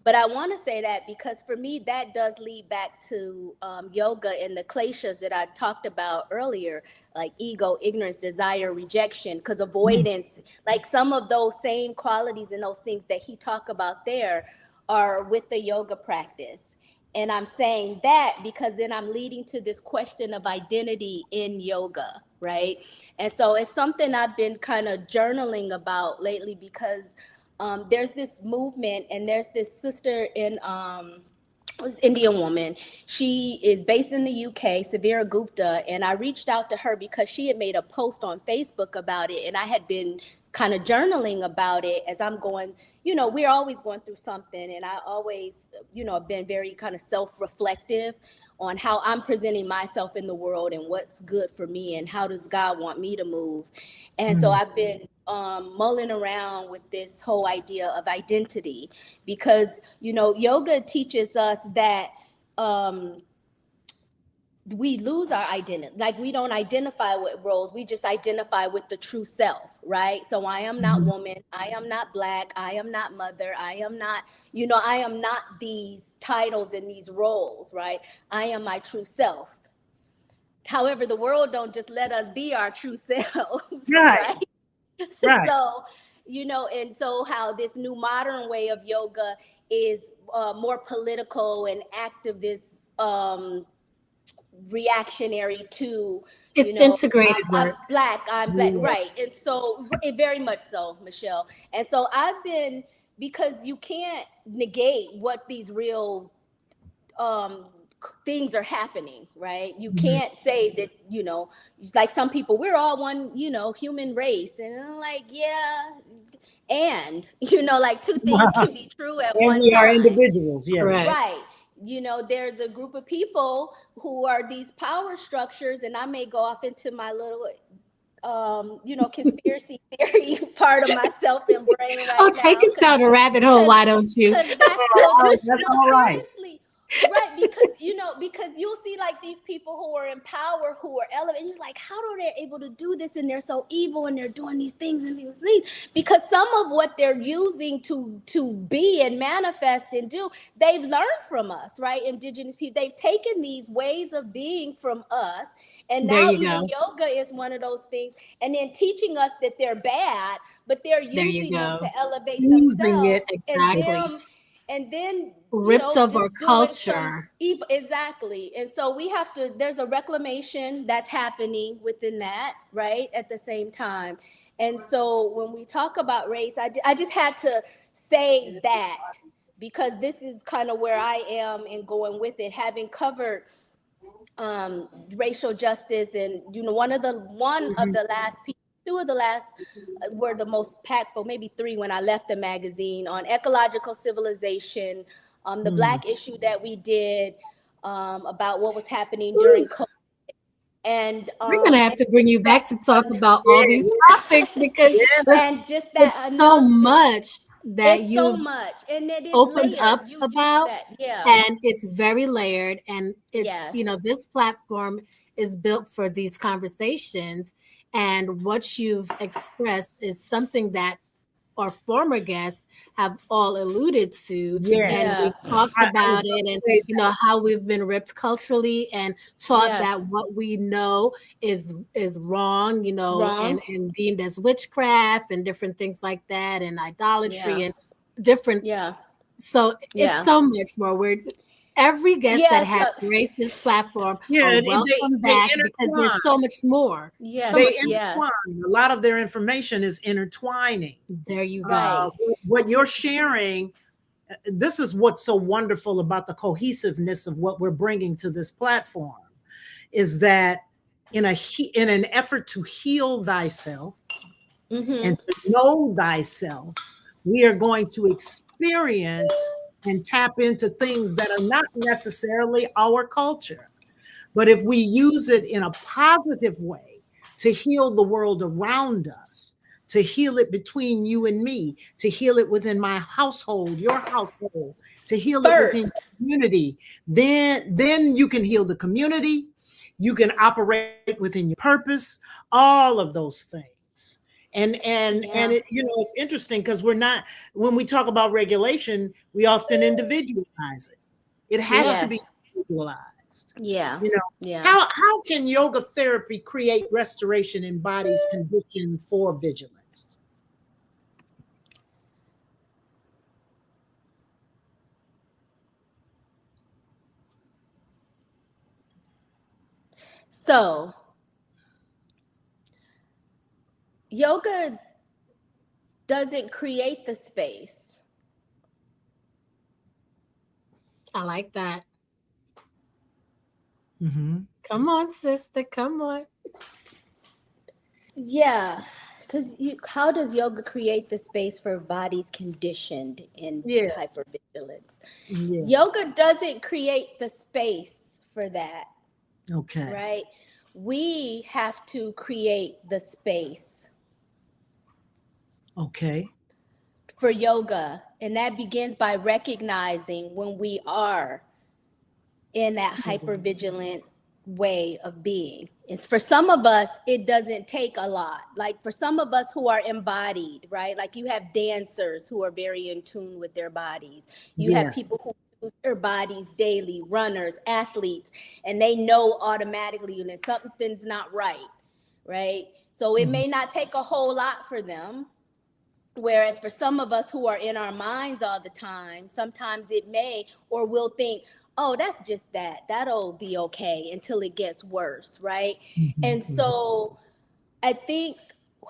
But I want to say that because for me that does lead back to yoga and the kleshas that I talked about earlier, like ego, ignorance, desire, rejection, because Mhm. avoidance, like some of those same qualities and those things that he talked about there are with the yoga practice. And I'm saying that because then I'm leading to this question of identity in yoga, right? And so it's something I've been kind of journaling about lately because there's this movement and there's this sister in this Indian woman. She is based in the UK, Savira Gupta, and I reached out to her because she had made a post on Facebook about it, and I had been kind of journaling about it as I'm going. We're always going through something, and I always, have been very kind of self-reflective on how I'm presenting myself in the world and what's good for me and how does God want me to move. And so Mhm. I've been mulling around with this whole idea of identity, because, you know, yoga teaches us that we lose our identity. Like, we don't identify with roles, we just identify with the true self, right? So I am not woman, I am not black, I am not mother, I am not, you know, I am not these titles and these roles, right? I am my true self. However, the world don't just let us be our true selves, Right. right? Right. So, you know, and so how this new modern way of yoga is more political and activist, reactionary to, you It's know, integrated I'm work. black, I'm black, Yeah. right? And so, very much so, Michelle. And so I've been, because you can't negate what these real things are happening, right? You can't say that, you know, like some people, we're all one, you know, human race. And I'm like, yeah, and, you know, like two things can be true at And one we are time. individuals, yes. Correct. Right. You know, there's a group of people who are these power structures, and I may go off into my little, you know, conspiracy theory part of myself and brain Oh, right take now, us down a rabbit hole, because why don't you? that's no, Oh, that's no, all right. seriously. Right, because, you know, because you'll see like these people who are in power, who are elevated, and you're like, how are they able to do this? And they're so evil, and they're doing these things and these things. Because some of what they're using to be and manifest and do, they've learned from us, right? Indigenous people, they've taken these ways of being from us, and There now you even go. yoga is one of those things, and then teaching us that they're bad, but they're There you using them to go. elevate Using themselves, it. and Exactly. them, and then, you Ripped know, of our just doing some culture. evil. Exactly. And so we have to, there's a reclamation that's happening within that, right, at the same time. And so when we talk about race, I just had to say that, because this is kind of where I am in going with it, having covered racial justice. And, you know, one of the last pieces, two of the last were the most impactful, maybe three, when I left the magazine, on ecological civilization, the Mm. black issue that we did, about what was happening Ooh, during COVID. And we're gonna have to bring you that back to talk about all these Yeah. topics because Yeah. listen, and just that it's so enough to, much that it's so you've much, and it is opened layered. up You know about, that, yeah. and it's very layered, and it's, Yes. you know, this platform is built for these conversations, and what you've expressed is something that our former guests have all alluded to, Yes. and Yeah. we've talked I was about going it, to and say you know how we've been ripped culturally and taught that Yes. what we know is wrong, you know, Wrong. and deemed as witchcraft and different things like that, and idolatry Yeah. and different. Yeah. So it's Yeah. so much more. We're every guest that Yes. has graced this platform yeah, are they welcome back because there's intertwine. so much more, so Yes. They much more. Yeah. intertwine. A lot of their information is intertwining. There you go. Right. What you're sharing, this is what's so wonderful about the cohesiveness of what we're bringing to this platform, is that in an effort to heal thyself Mm-hmm. and to know thyself, we are going to experience and tap into things that are not necessarily our culture. But if we use it in a positive way to heal the world around us, to heal it between you and me, to heal it within my household, your household, to heal it within First. your community, then you can heal the community. You can operate within your purpose, all of those things. And Yeah. it, you know, it's interesting because we're not, when we talk about regulation, we often individualize it. It has to Yeah. be Yes. individualized. Yeah. You know, Yeah. how can yoga therapy create restoration in bodies conditioned for vigilance? So yoga doesn't create the space. I like that. Mm-hmm. Come on, sister. Come on. Yeah. Because how does yoga create the space for bodies conditioned in Yeah, hypervigilance? yeah. Yoga doesn't create the space for that, Okay. right? We have to create the space. Okay. for yoga. And that begins by recognizing when we are in that hypervigilant way of being. It's for some of us, it doesn't take a lot. Like for some of us who are embodied, right? Like you have dancers who are very in tune with their bodies. You have Yes. people who use their bodies daily, runners, athletes, and they know automatically when something's not right, right? So it may not take a whole lot for them. Whereas for some of us who are in our minds all the time, sometimes it may, or we'll think, oh, that's just that. That'll be okay until it gets worse, right? And so I think,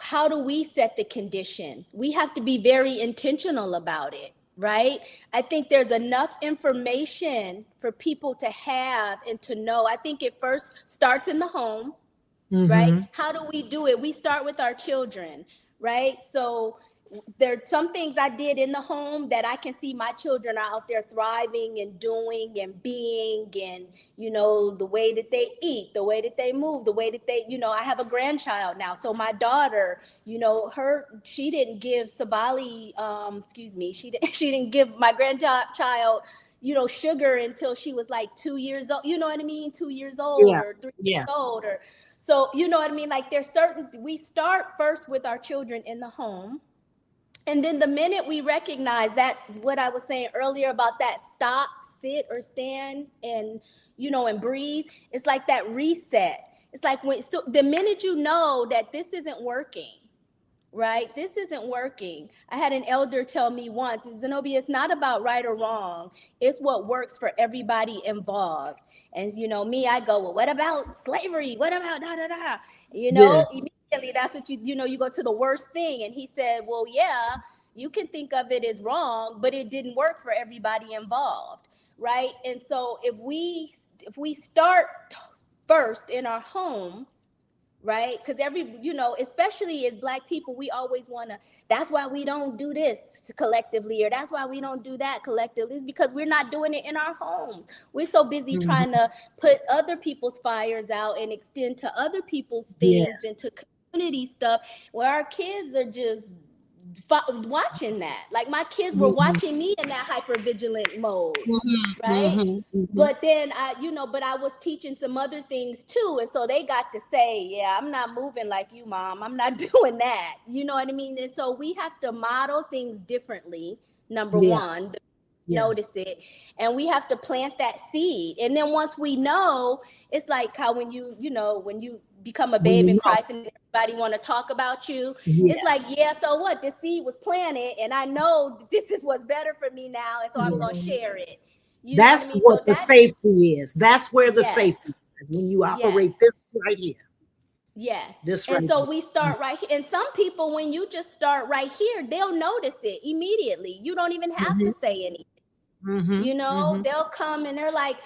how do we set the condition? We have to be very intentional about it, right? I think there's enough information for people to have and to know. I think it first starts in the home, right? How do we do it? We start with our children, right? So there's some things I did in the home that I can see my children are out there thriving and doing and being, and the way that they eat, the way that they move, the way that they, I have a grandchild now. So my daughter, she didn't give Sabali, she didn't give my grandchild, sugar until she was like 2 years old. You know what I mean? 2 years old Yeah. or 3 Yeah. years old, or so, you know what I mean? Like we start first with our children in the home. And then the minute we recognize that, what I was saying earlier about that stop, sit, or stand and, and breathe, it's like that reset. It's like the minute you know that this isn't working, right? This isn't working. I had an elder tell me once, Zenobia, it's not about right or wrong. It's what works for everybody involved. And me, I go, well, what about slavery? What about da da da? Yeah. Immediately that's what you go to the worst thing. And he said, well, yeah, you can think of it as wrong, but it didn't work for everybody involved, right? And so if we start first in our homes, right? Because especially as Black people, we always want to, that's why we don't do this collectively, or that's why we don't do that collectively, is because we're not doing it in our homes. We're so busy trying to put other people's fires out and extend to other people's things Yes. and to community stuff, where our kids are just watching that. Like my kids were watching me in that hypervigilant mode, right? But then but I was teaching some other things too. And so they got to say, yeah, I'm not moving like you, Mom. I'm not doing that. You know what I mean? And so we have to model things differently, number Yeah. one, Yeah. notice it. And we have to plant that seed. And then once we know, it's like how when you become a When babe you in know. Christ and everybody want to talk about you. Yeah. It's like, yeah, so what? The seed was planted and I know this is what's better for me now. And so I'm going to share it. You know what I That's mean? what So the safety is. That's where the yes, safety is, when you operate yes, this right here. yes. This And right so here. we start right here. And some people, when you just start right here, they'll notice it immediately. You don't even have to say anything. They'll come and they're like,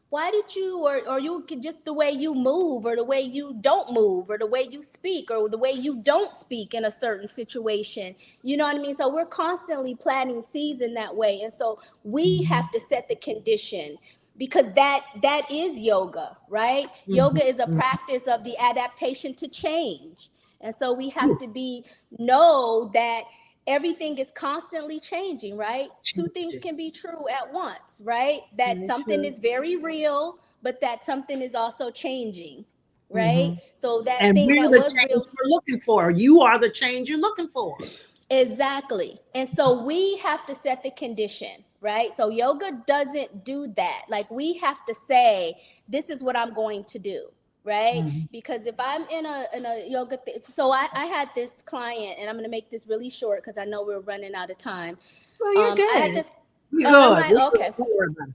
why did you, or you could just the way you move, or the way you don't move, or the way you speak, or the way you don't speak in a certain situation. You know what I mean? So we're constantly planting seeds in that way. And so we have to set the condition, because that is yoga, right? Yoga is a practice of the adaptation to change. And so we have to know that everything is constantly changing, right? Two things can be true at once, right? That something is very real, but that something is also changing, right? So that And thing we're that the was change real, we're looking for. You are the change you're looking for. exactly. And so we have to set the condition, right? So yoga doesn't do that. Like we have to say, this is what I'm going to do. Right? Because if I'm in a yoga, so I had this client, and I'm going to make this really short because I know we're running out of time. Well, you're I had good. this. We're Am good. I We're okay? good. Don't worry about it.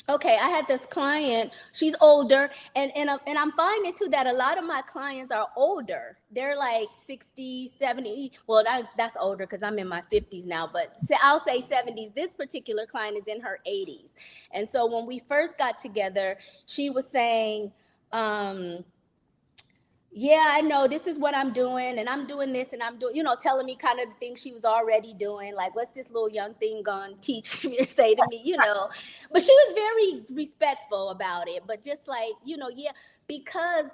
Okay, I had this client. She's older, and I'm finding too that a lot of my clients are older. They're like 60, 70. Well, that's older because I'm in my 50s now, but I'll say 70s. This particular client is in her 80s. And so when we first got together, she was saying, yeah, I know this is what I'm doing, and I'm doing this, and I'm doing, telling me kind of the things she was already doing. Like, what's this little young thing gonna teach me or say to me, But she was very respectful about it. But just like, yeah, because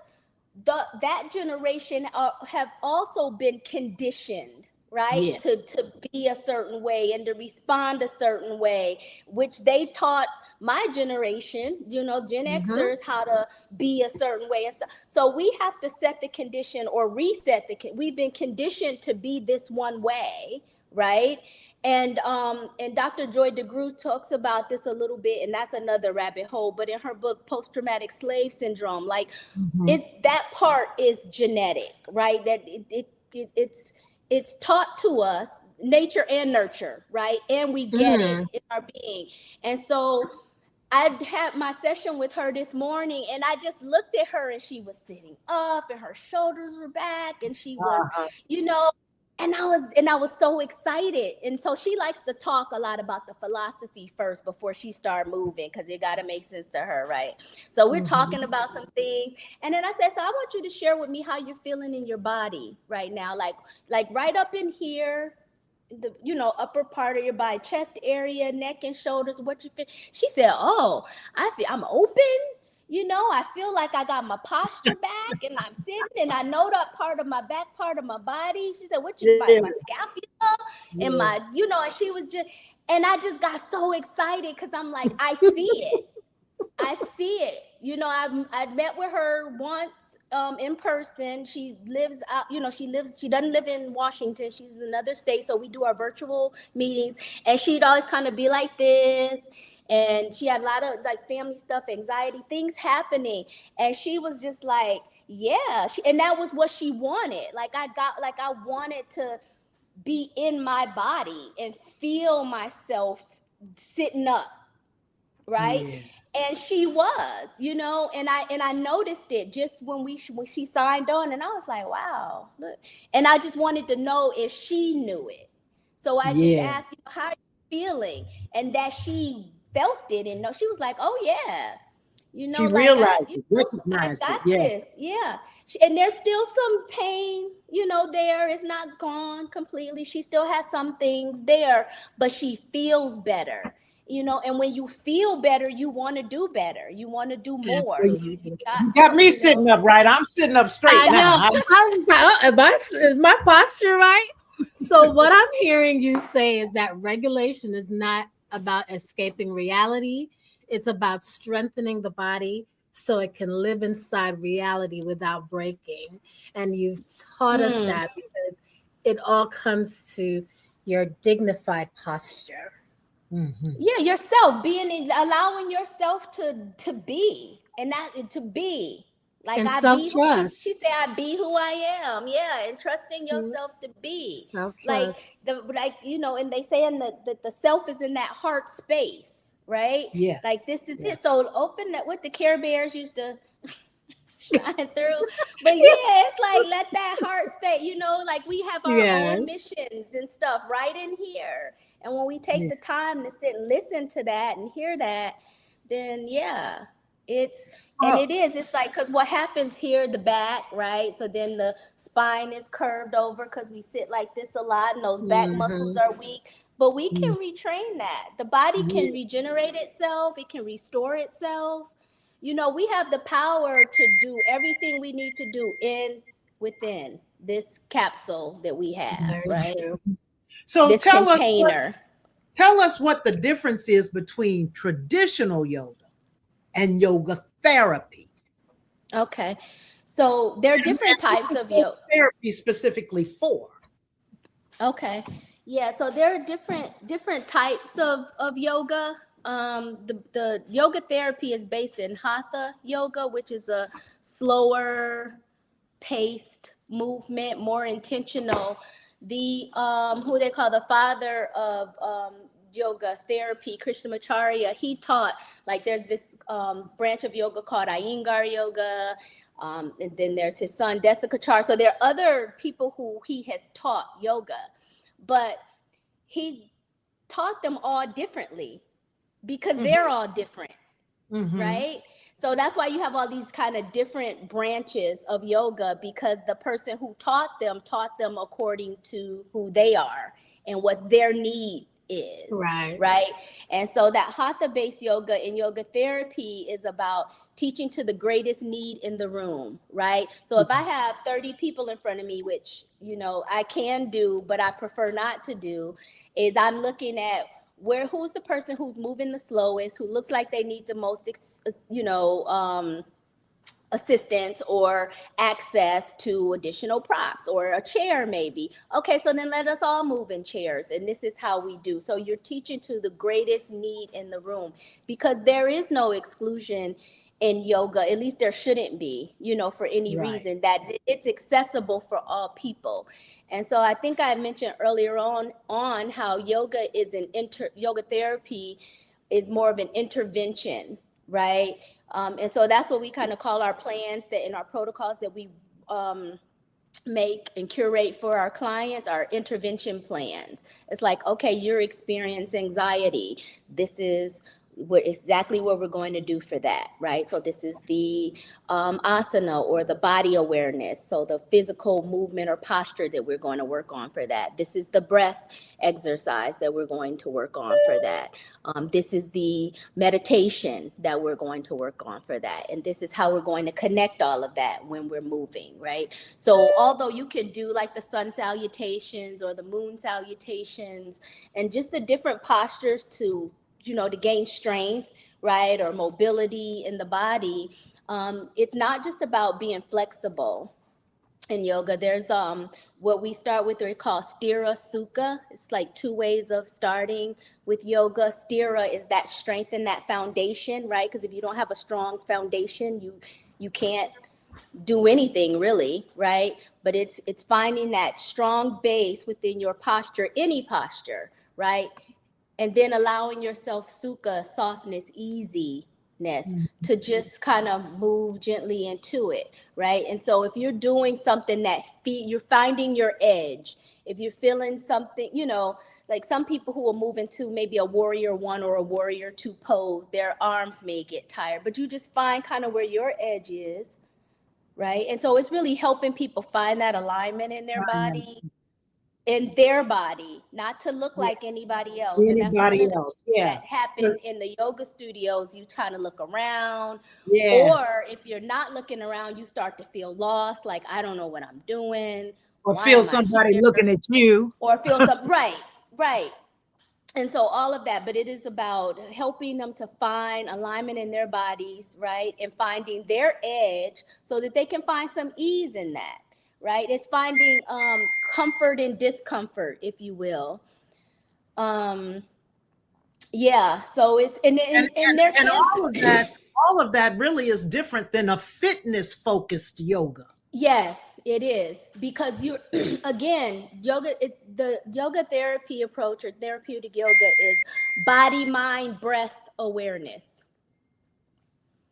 that generation have also been conditioned, right? Yeah. To be a certain way and to respond a certain way, which they taught my generation, Gen Xers, how to be a certain way and stuff. So we have to set the condition or reset we've been conditioned to be this one way, right? And Dr. Joy DeGruy talks about this a little bit, and that's another rabbit hole. But in her book, Post-Traumatic Slave Syndrome, like it's that part is genetic, right? That it's taught to us, nature and nurture, right? And we get it in our being. And so I had my session with her this morning, and I just looked at her, and she was sitting up and her shoulders were back, and she was, you know, and I was so excited. And so she likes to talk a lot about the philosophy first before she start moving, because it got to make sense to her, right? So we're talking about some things, and then I said, so I want you to share with me how you're feeling in your body right now, like right up in here, the upper part of your body, chest area, neck and shoulders, what you feel. She said, oh, I'm open. I feel like I got my posture back, and I'm sitting, and I know that part of my back part of my body. She said, what you, my scapula and my, and she was just, and I just got so excited, because I'm like, I see it. I see it. I met with her once in person. She lives out, she doesn't live in Washington. She's in another state. So we do our virtual meetings, and she'd always kind of be like this. And she had a lot of like family stuff, anxiety, things happening. And she was just like, yeah. And that was what she wanted. I wanted to be in my body and feel myself sitting up. Right. Yeah. And she was, and I noticed it just when she signed on, and I was like, wow, look. And I just wanted to know if she knew it. So I just asked, how are you feeling? And that she felt it, and she was like, oh yeah. She realized it, recognized I got it. this. Yeah. And there's still some pain, there. It's not gone completely. She still has some things there, but she feels better. And when you feel better, you want to do better. You want to do more. Absolutely. You got me sitting up right. I'm sitting up straight I now. know. I was like, is my posture right? So what I'm hearing you say is that regulation is not about escaping reality. It's about strengthening the body so it can live inside reality without breaking. And you've taught us that because it all comes to your dignified posture. Yeah, yourself, allowing yourself to be, and that to be like, and I self-trust. She said, I be who I am. Yeah, and trusting yourself to be Self-trust. and they say that the self is in that heart space, right? Yeah. Like this is it. So open that, what the Care Bears used to shine through. But yeah, it's like, let that heart space, like we have our own missions and stuff right in here. And when we take the time to sit and listen to that and hear that, then it's like, because what happens here, the back, right? So then the spine is curved over because we sit like this a lot, and those back muscles are weak. But we can retrain that. The body can regenerate itself. It can restore itself. We have the power to do everything we need to do within this capsule that we have. Very right? True. So this container. Tell us what the difference is between traditional yoga and yoga therapy. Okay. So there are different types of yoga therapy specifically for. Okay. Yeah. So there are different types of yoga. The yoga therapy is based in hatha yoga, which is a slower paced movement, more intentional. The who they call the father of yoga therapy, Krishnamacharya, he taught, like, there's this branch of yoga called Iyengar yoga, and then there's his son Desikachar. So there are other people who he has taught yoga, but he taught them all differently because they're all different, right? So that's why you have all these kind of different branches of yoga, because the person who taught them according to who they are and what their need is. Right. Right. And so that hatha-based yoga and yoga therapy is about teaching to the greatest need in the room. Right. So if I have 30 people in front of me, which, I can do, but I prefer not to do, is I'm looking at who's the person who's moving the slowest, who looks like they need the most, assistance or access to additional props or a chair maybe. Okay, so then let us all move in chairs, and this is how we do. So you're teaching to the greatest need in the room, because there is no exclusion in yoga, at least there shouldn't be, for any Right. reason, that it's accessible for all people. And so I think I mentioned earlier on how yoga therapy is more of an intervention, right? And so that's what we kind of call our plans that in our protocols that we make and curate for our clients, our intervention plans. It's like, okay, you're experiencing anxiety. This is exactly what we're going to do for that, right? So this is the asana, or the body awareness. So the physical movement or posture that we're going to work on for that. This is the breath exercise that we're going to work on for that. This is the meditation that we're going to work on for that. And this is how we're going to connect all of that when we're moving, right? So although you can do like the sun salutations or the moon salutations and just the different postures to gain strength, right, or mobility in the body, it's not just about being flexible in yoga. There's what we start with, we call stira sukha. It's like 2 ways of starting with yoga. Stira is that strength and that foundation, right? Because if you don't have a strong foundation, you can't do anything really, right? But it's finding that strong base within your posture, any posture, right? And then allowing yourself sukha, softness, easiness, to just kind of move gently into it, right? And so if you're doing something that you're finding your edge, if you're feeling something, like some people who will move into maybe a warrior 1 or a warrior 2 pose, their arms may get tired, but you just find kind of where your edge is, right? And so it's really helping people find that alignment in their Yes. body, not to look like anybody else. And that's one Anybody of the else? things Yeah. that happen in the yoga studios. You kind of look around, Yeah. or if you're not looking around, you start to feel lost. Like, I don't know what I'm doing. Or Why feel am I somebody here? looking at you. Or feel something, right. And so all of that, but it is about helping them to find alignment in their bodies, right? And finding their edge so that they can find some ease in that, right? It's finding comfort and discomfort, if you will. Yeah, so it's, and there And can, all of that really is different than a fitness focused yoga. yes, it is, because you're again, the yoga therapy approach or therapeutic yoga is body, mind, breath awareness.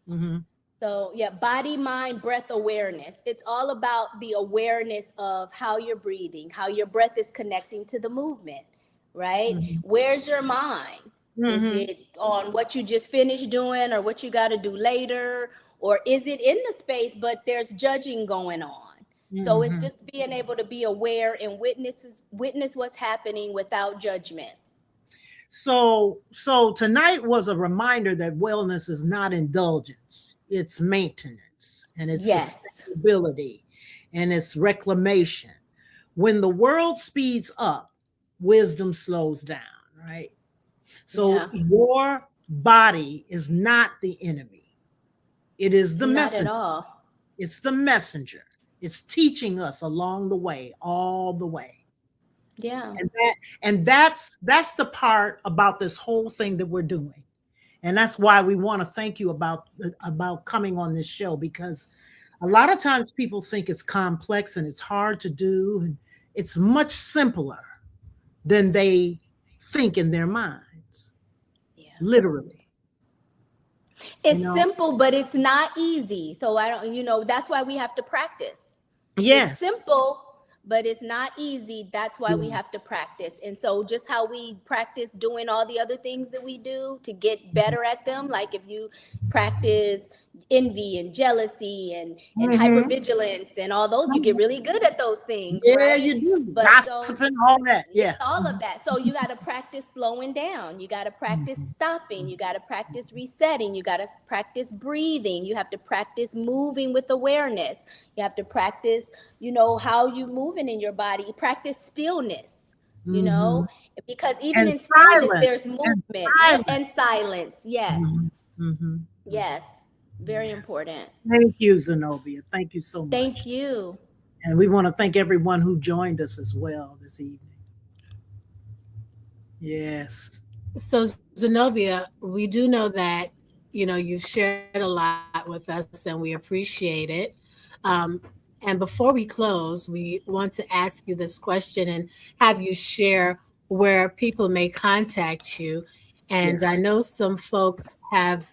Mm-hmm. So yeah, body, mind, breath awareness. It's all about the awareness of how you're breathing, how your breath is connecting to the movement, right? Mm-hmm. Where's your mind? Is it on what you just finished doing or what you got to do later? Or is it in the space, but there's judging going on? So it's just being able to be aware and witness what's happening without judgment. So tonight was a reminder that wellness is not indulgence, it's maintenance, and it's Yes. sustainability, and it's reclamation. When the world speeds up, wisdom slows down, right? So Yeah. your body is not the enemy. It is the Not messenger. at all. It's the messenger. It's teaching us along the way, all the way. Yeah. And that's the part about this whole thing that we're doing. And that's why we want to thank you about coming on this show, because a lot of times people think it's complex and it's hard to do, and it's much simpler than they think in their minds. Yeah. Literally. It's simple, but it's not easy. So I don't, that's why we have to practice. Yes. It's simple, but it's not easy. That's why we Yeah. have to practice. And so just how we practice doing all the other things that we do to get better at them, like if you practice envy and jealousy and Mhm. hypervigilance and all those, you get really good at those things, Yeah, right? you do. But so Gossiping, all that. yeah, Yeah. all of that. So you got to practice slowing down. You got to practice Mhm. stopping. You got to practice resetting. You got to practice breathing. You have to practice moving with awareness. You have to practice, how you moving in your body. Practice stillness, Mhm. because even And in stillness, silence. there's And movement. Yeah, silence. and silence. Yes. Mhm. Mhm. Mhm. Yes. Very Yeah. important. Thank you, Zenobia. Thank you so Thank much. you. And we want to thank everyone who joined us as well this evening. Yes. So, Zenobia, we do know that, you've shared a lot with us and we appreciate it. Um, and before we close, we want to ask you this question and have you share where people may contact you. And I Yes. know some folks have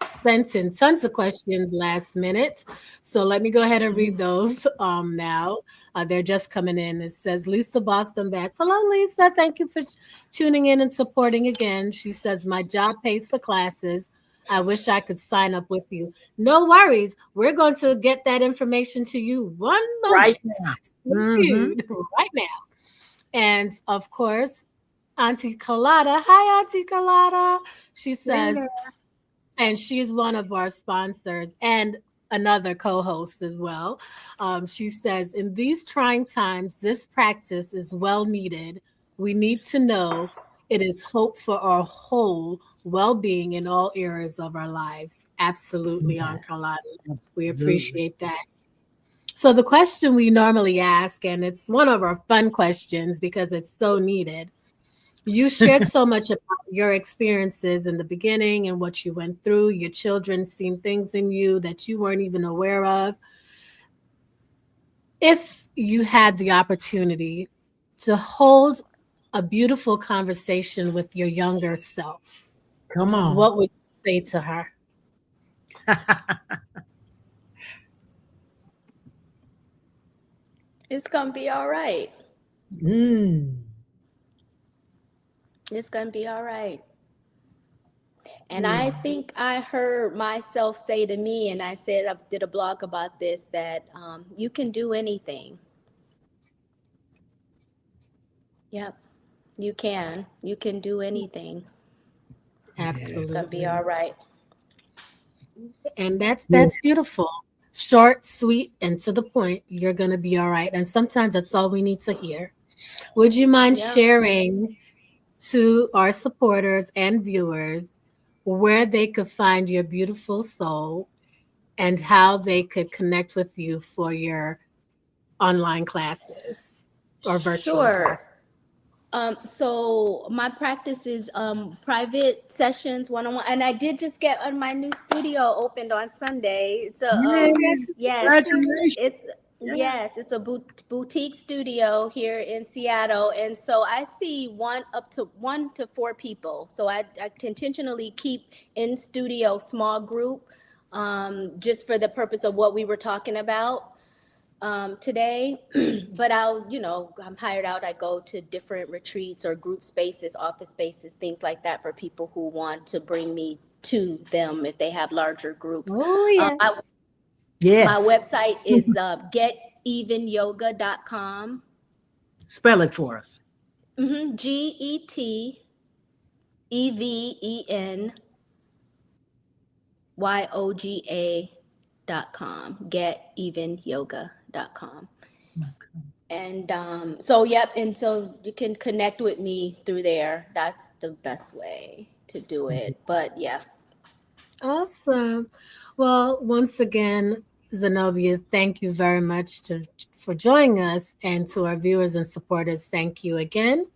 sent in tons of questions last minute. So let me go ahead and read those now. They're just coming in. It says Lisa Boston Bats. Hello, Lisa. Thank you for tuning in and supporting again. She says, my job pays for classes. I wish I could sign up with you. No worries. We're going to get that information to you one Right moment. now. Stay Mm-hmm. tuned right now. And of course, Auntie Colada. Hi, Auntie Colada. She Hey there. says, and she's one of our sponsors and another co-host as well. She says, in these trying times, this practice is well needed. We need to know it is hope for our whole well-being in all areas of our lives. Absolutely, Yeah, Aunt Carlotta. We absolutely. appreciate that. So the question we normally ask, and it's one of our fun questions because it's so needed. You shared so much about your experiences in the beginning and what you went through. Your children seen things in you that you weren't even aware of. If you had the opportunity to hold a beautiful conversation with your younger self, Come on. what would you say to her? It's going to be all right. Mm. It's going to be all right. And I Yeah. think I heard myself say to me, and I said, I did a blog about this, that you can do anything. Yep, you can. You can do anything. Yeah. It's going to be Absolutely. all right. And that's Yeah. that's beautiful. Short, sweet, and to the point. You're gonna be all right. And sometimes that's all we need to hear. Would you mind Yep. sharing to our supporters and viewers where they could find your beautiful soul and how they could connect with you for your online classes or virtual Sure. classes? So my practice is private sessions, one-on-one, and I did just get my new studio opened on Sunday. It's a Yay. yes, Congratulations. it's Yeah. it's a boutique studio here in Seattle, and so I see up to 1 to 4 people. So I intentionally keep in studio small group, just for the purpose of what we were talking about today. But I'm hired out. I go to different retreats or group spaces, office spaces, things like that for people who want to bring me to them if they have larger groups. Oh, My, yes. my Yes. website is getevenyoga.com. Spell it for us. GetEvenyoga.com. Getevenyoga.com. And so, yep. And so you can connect with me through there. That's the best way to do it. But yeah, Awesome. Well, once again, Zenobia, thank you very much for joining us. And to our viewers and supporters, thank you again.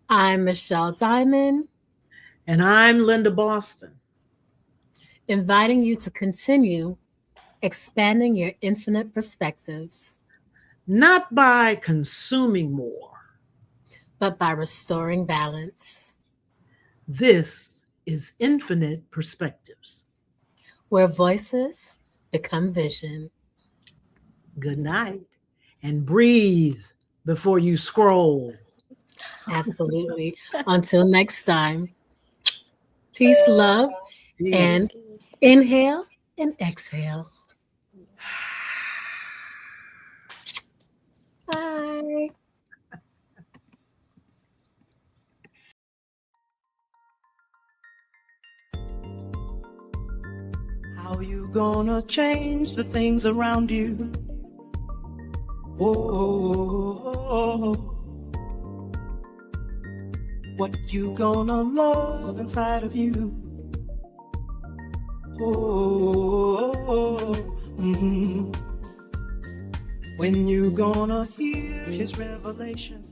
I'm Michelle Diamond, And I'm Linda Boston. inviting you to continue expanding your infinite perspectives, Not by consuming more. but by restoring balance, This is Infinite Perspectives. where voices become vision. Good night and breathe before you scroll. Absolutely. Until next time, peace, love, and inhale and exhale. Bye. How you gonna change the things around you? Oh, what you gonna love inside of you? Oh, when you gonna hear his revelation?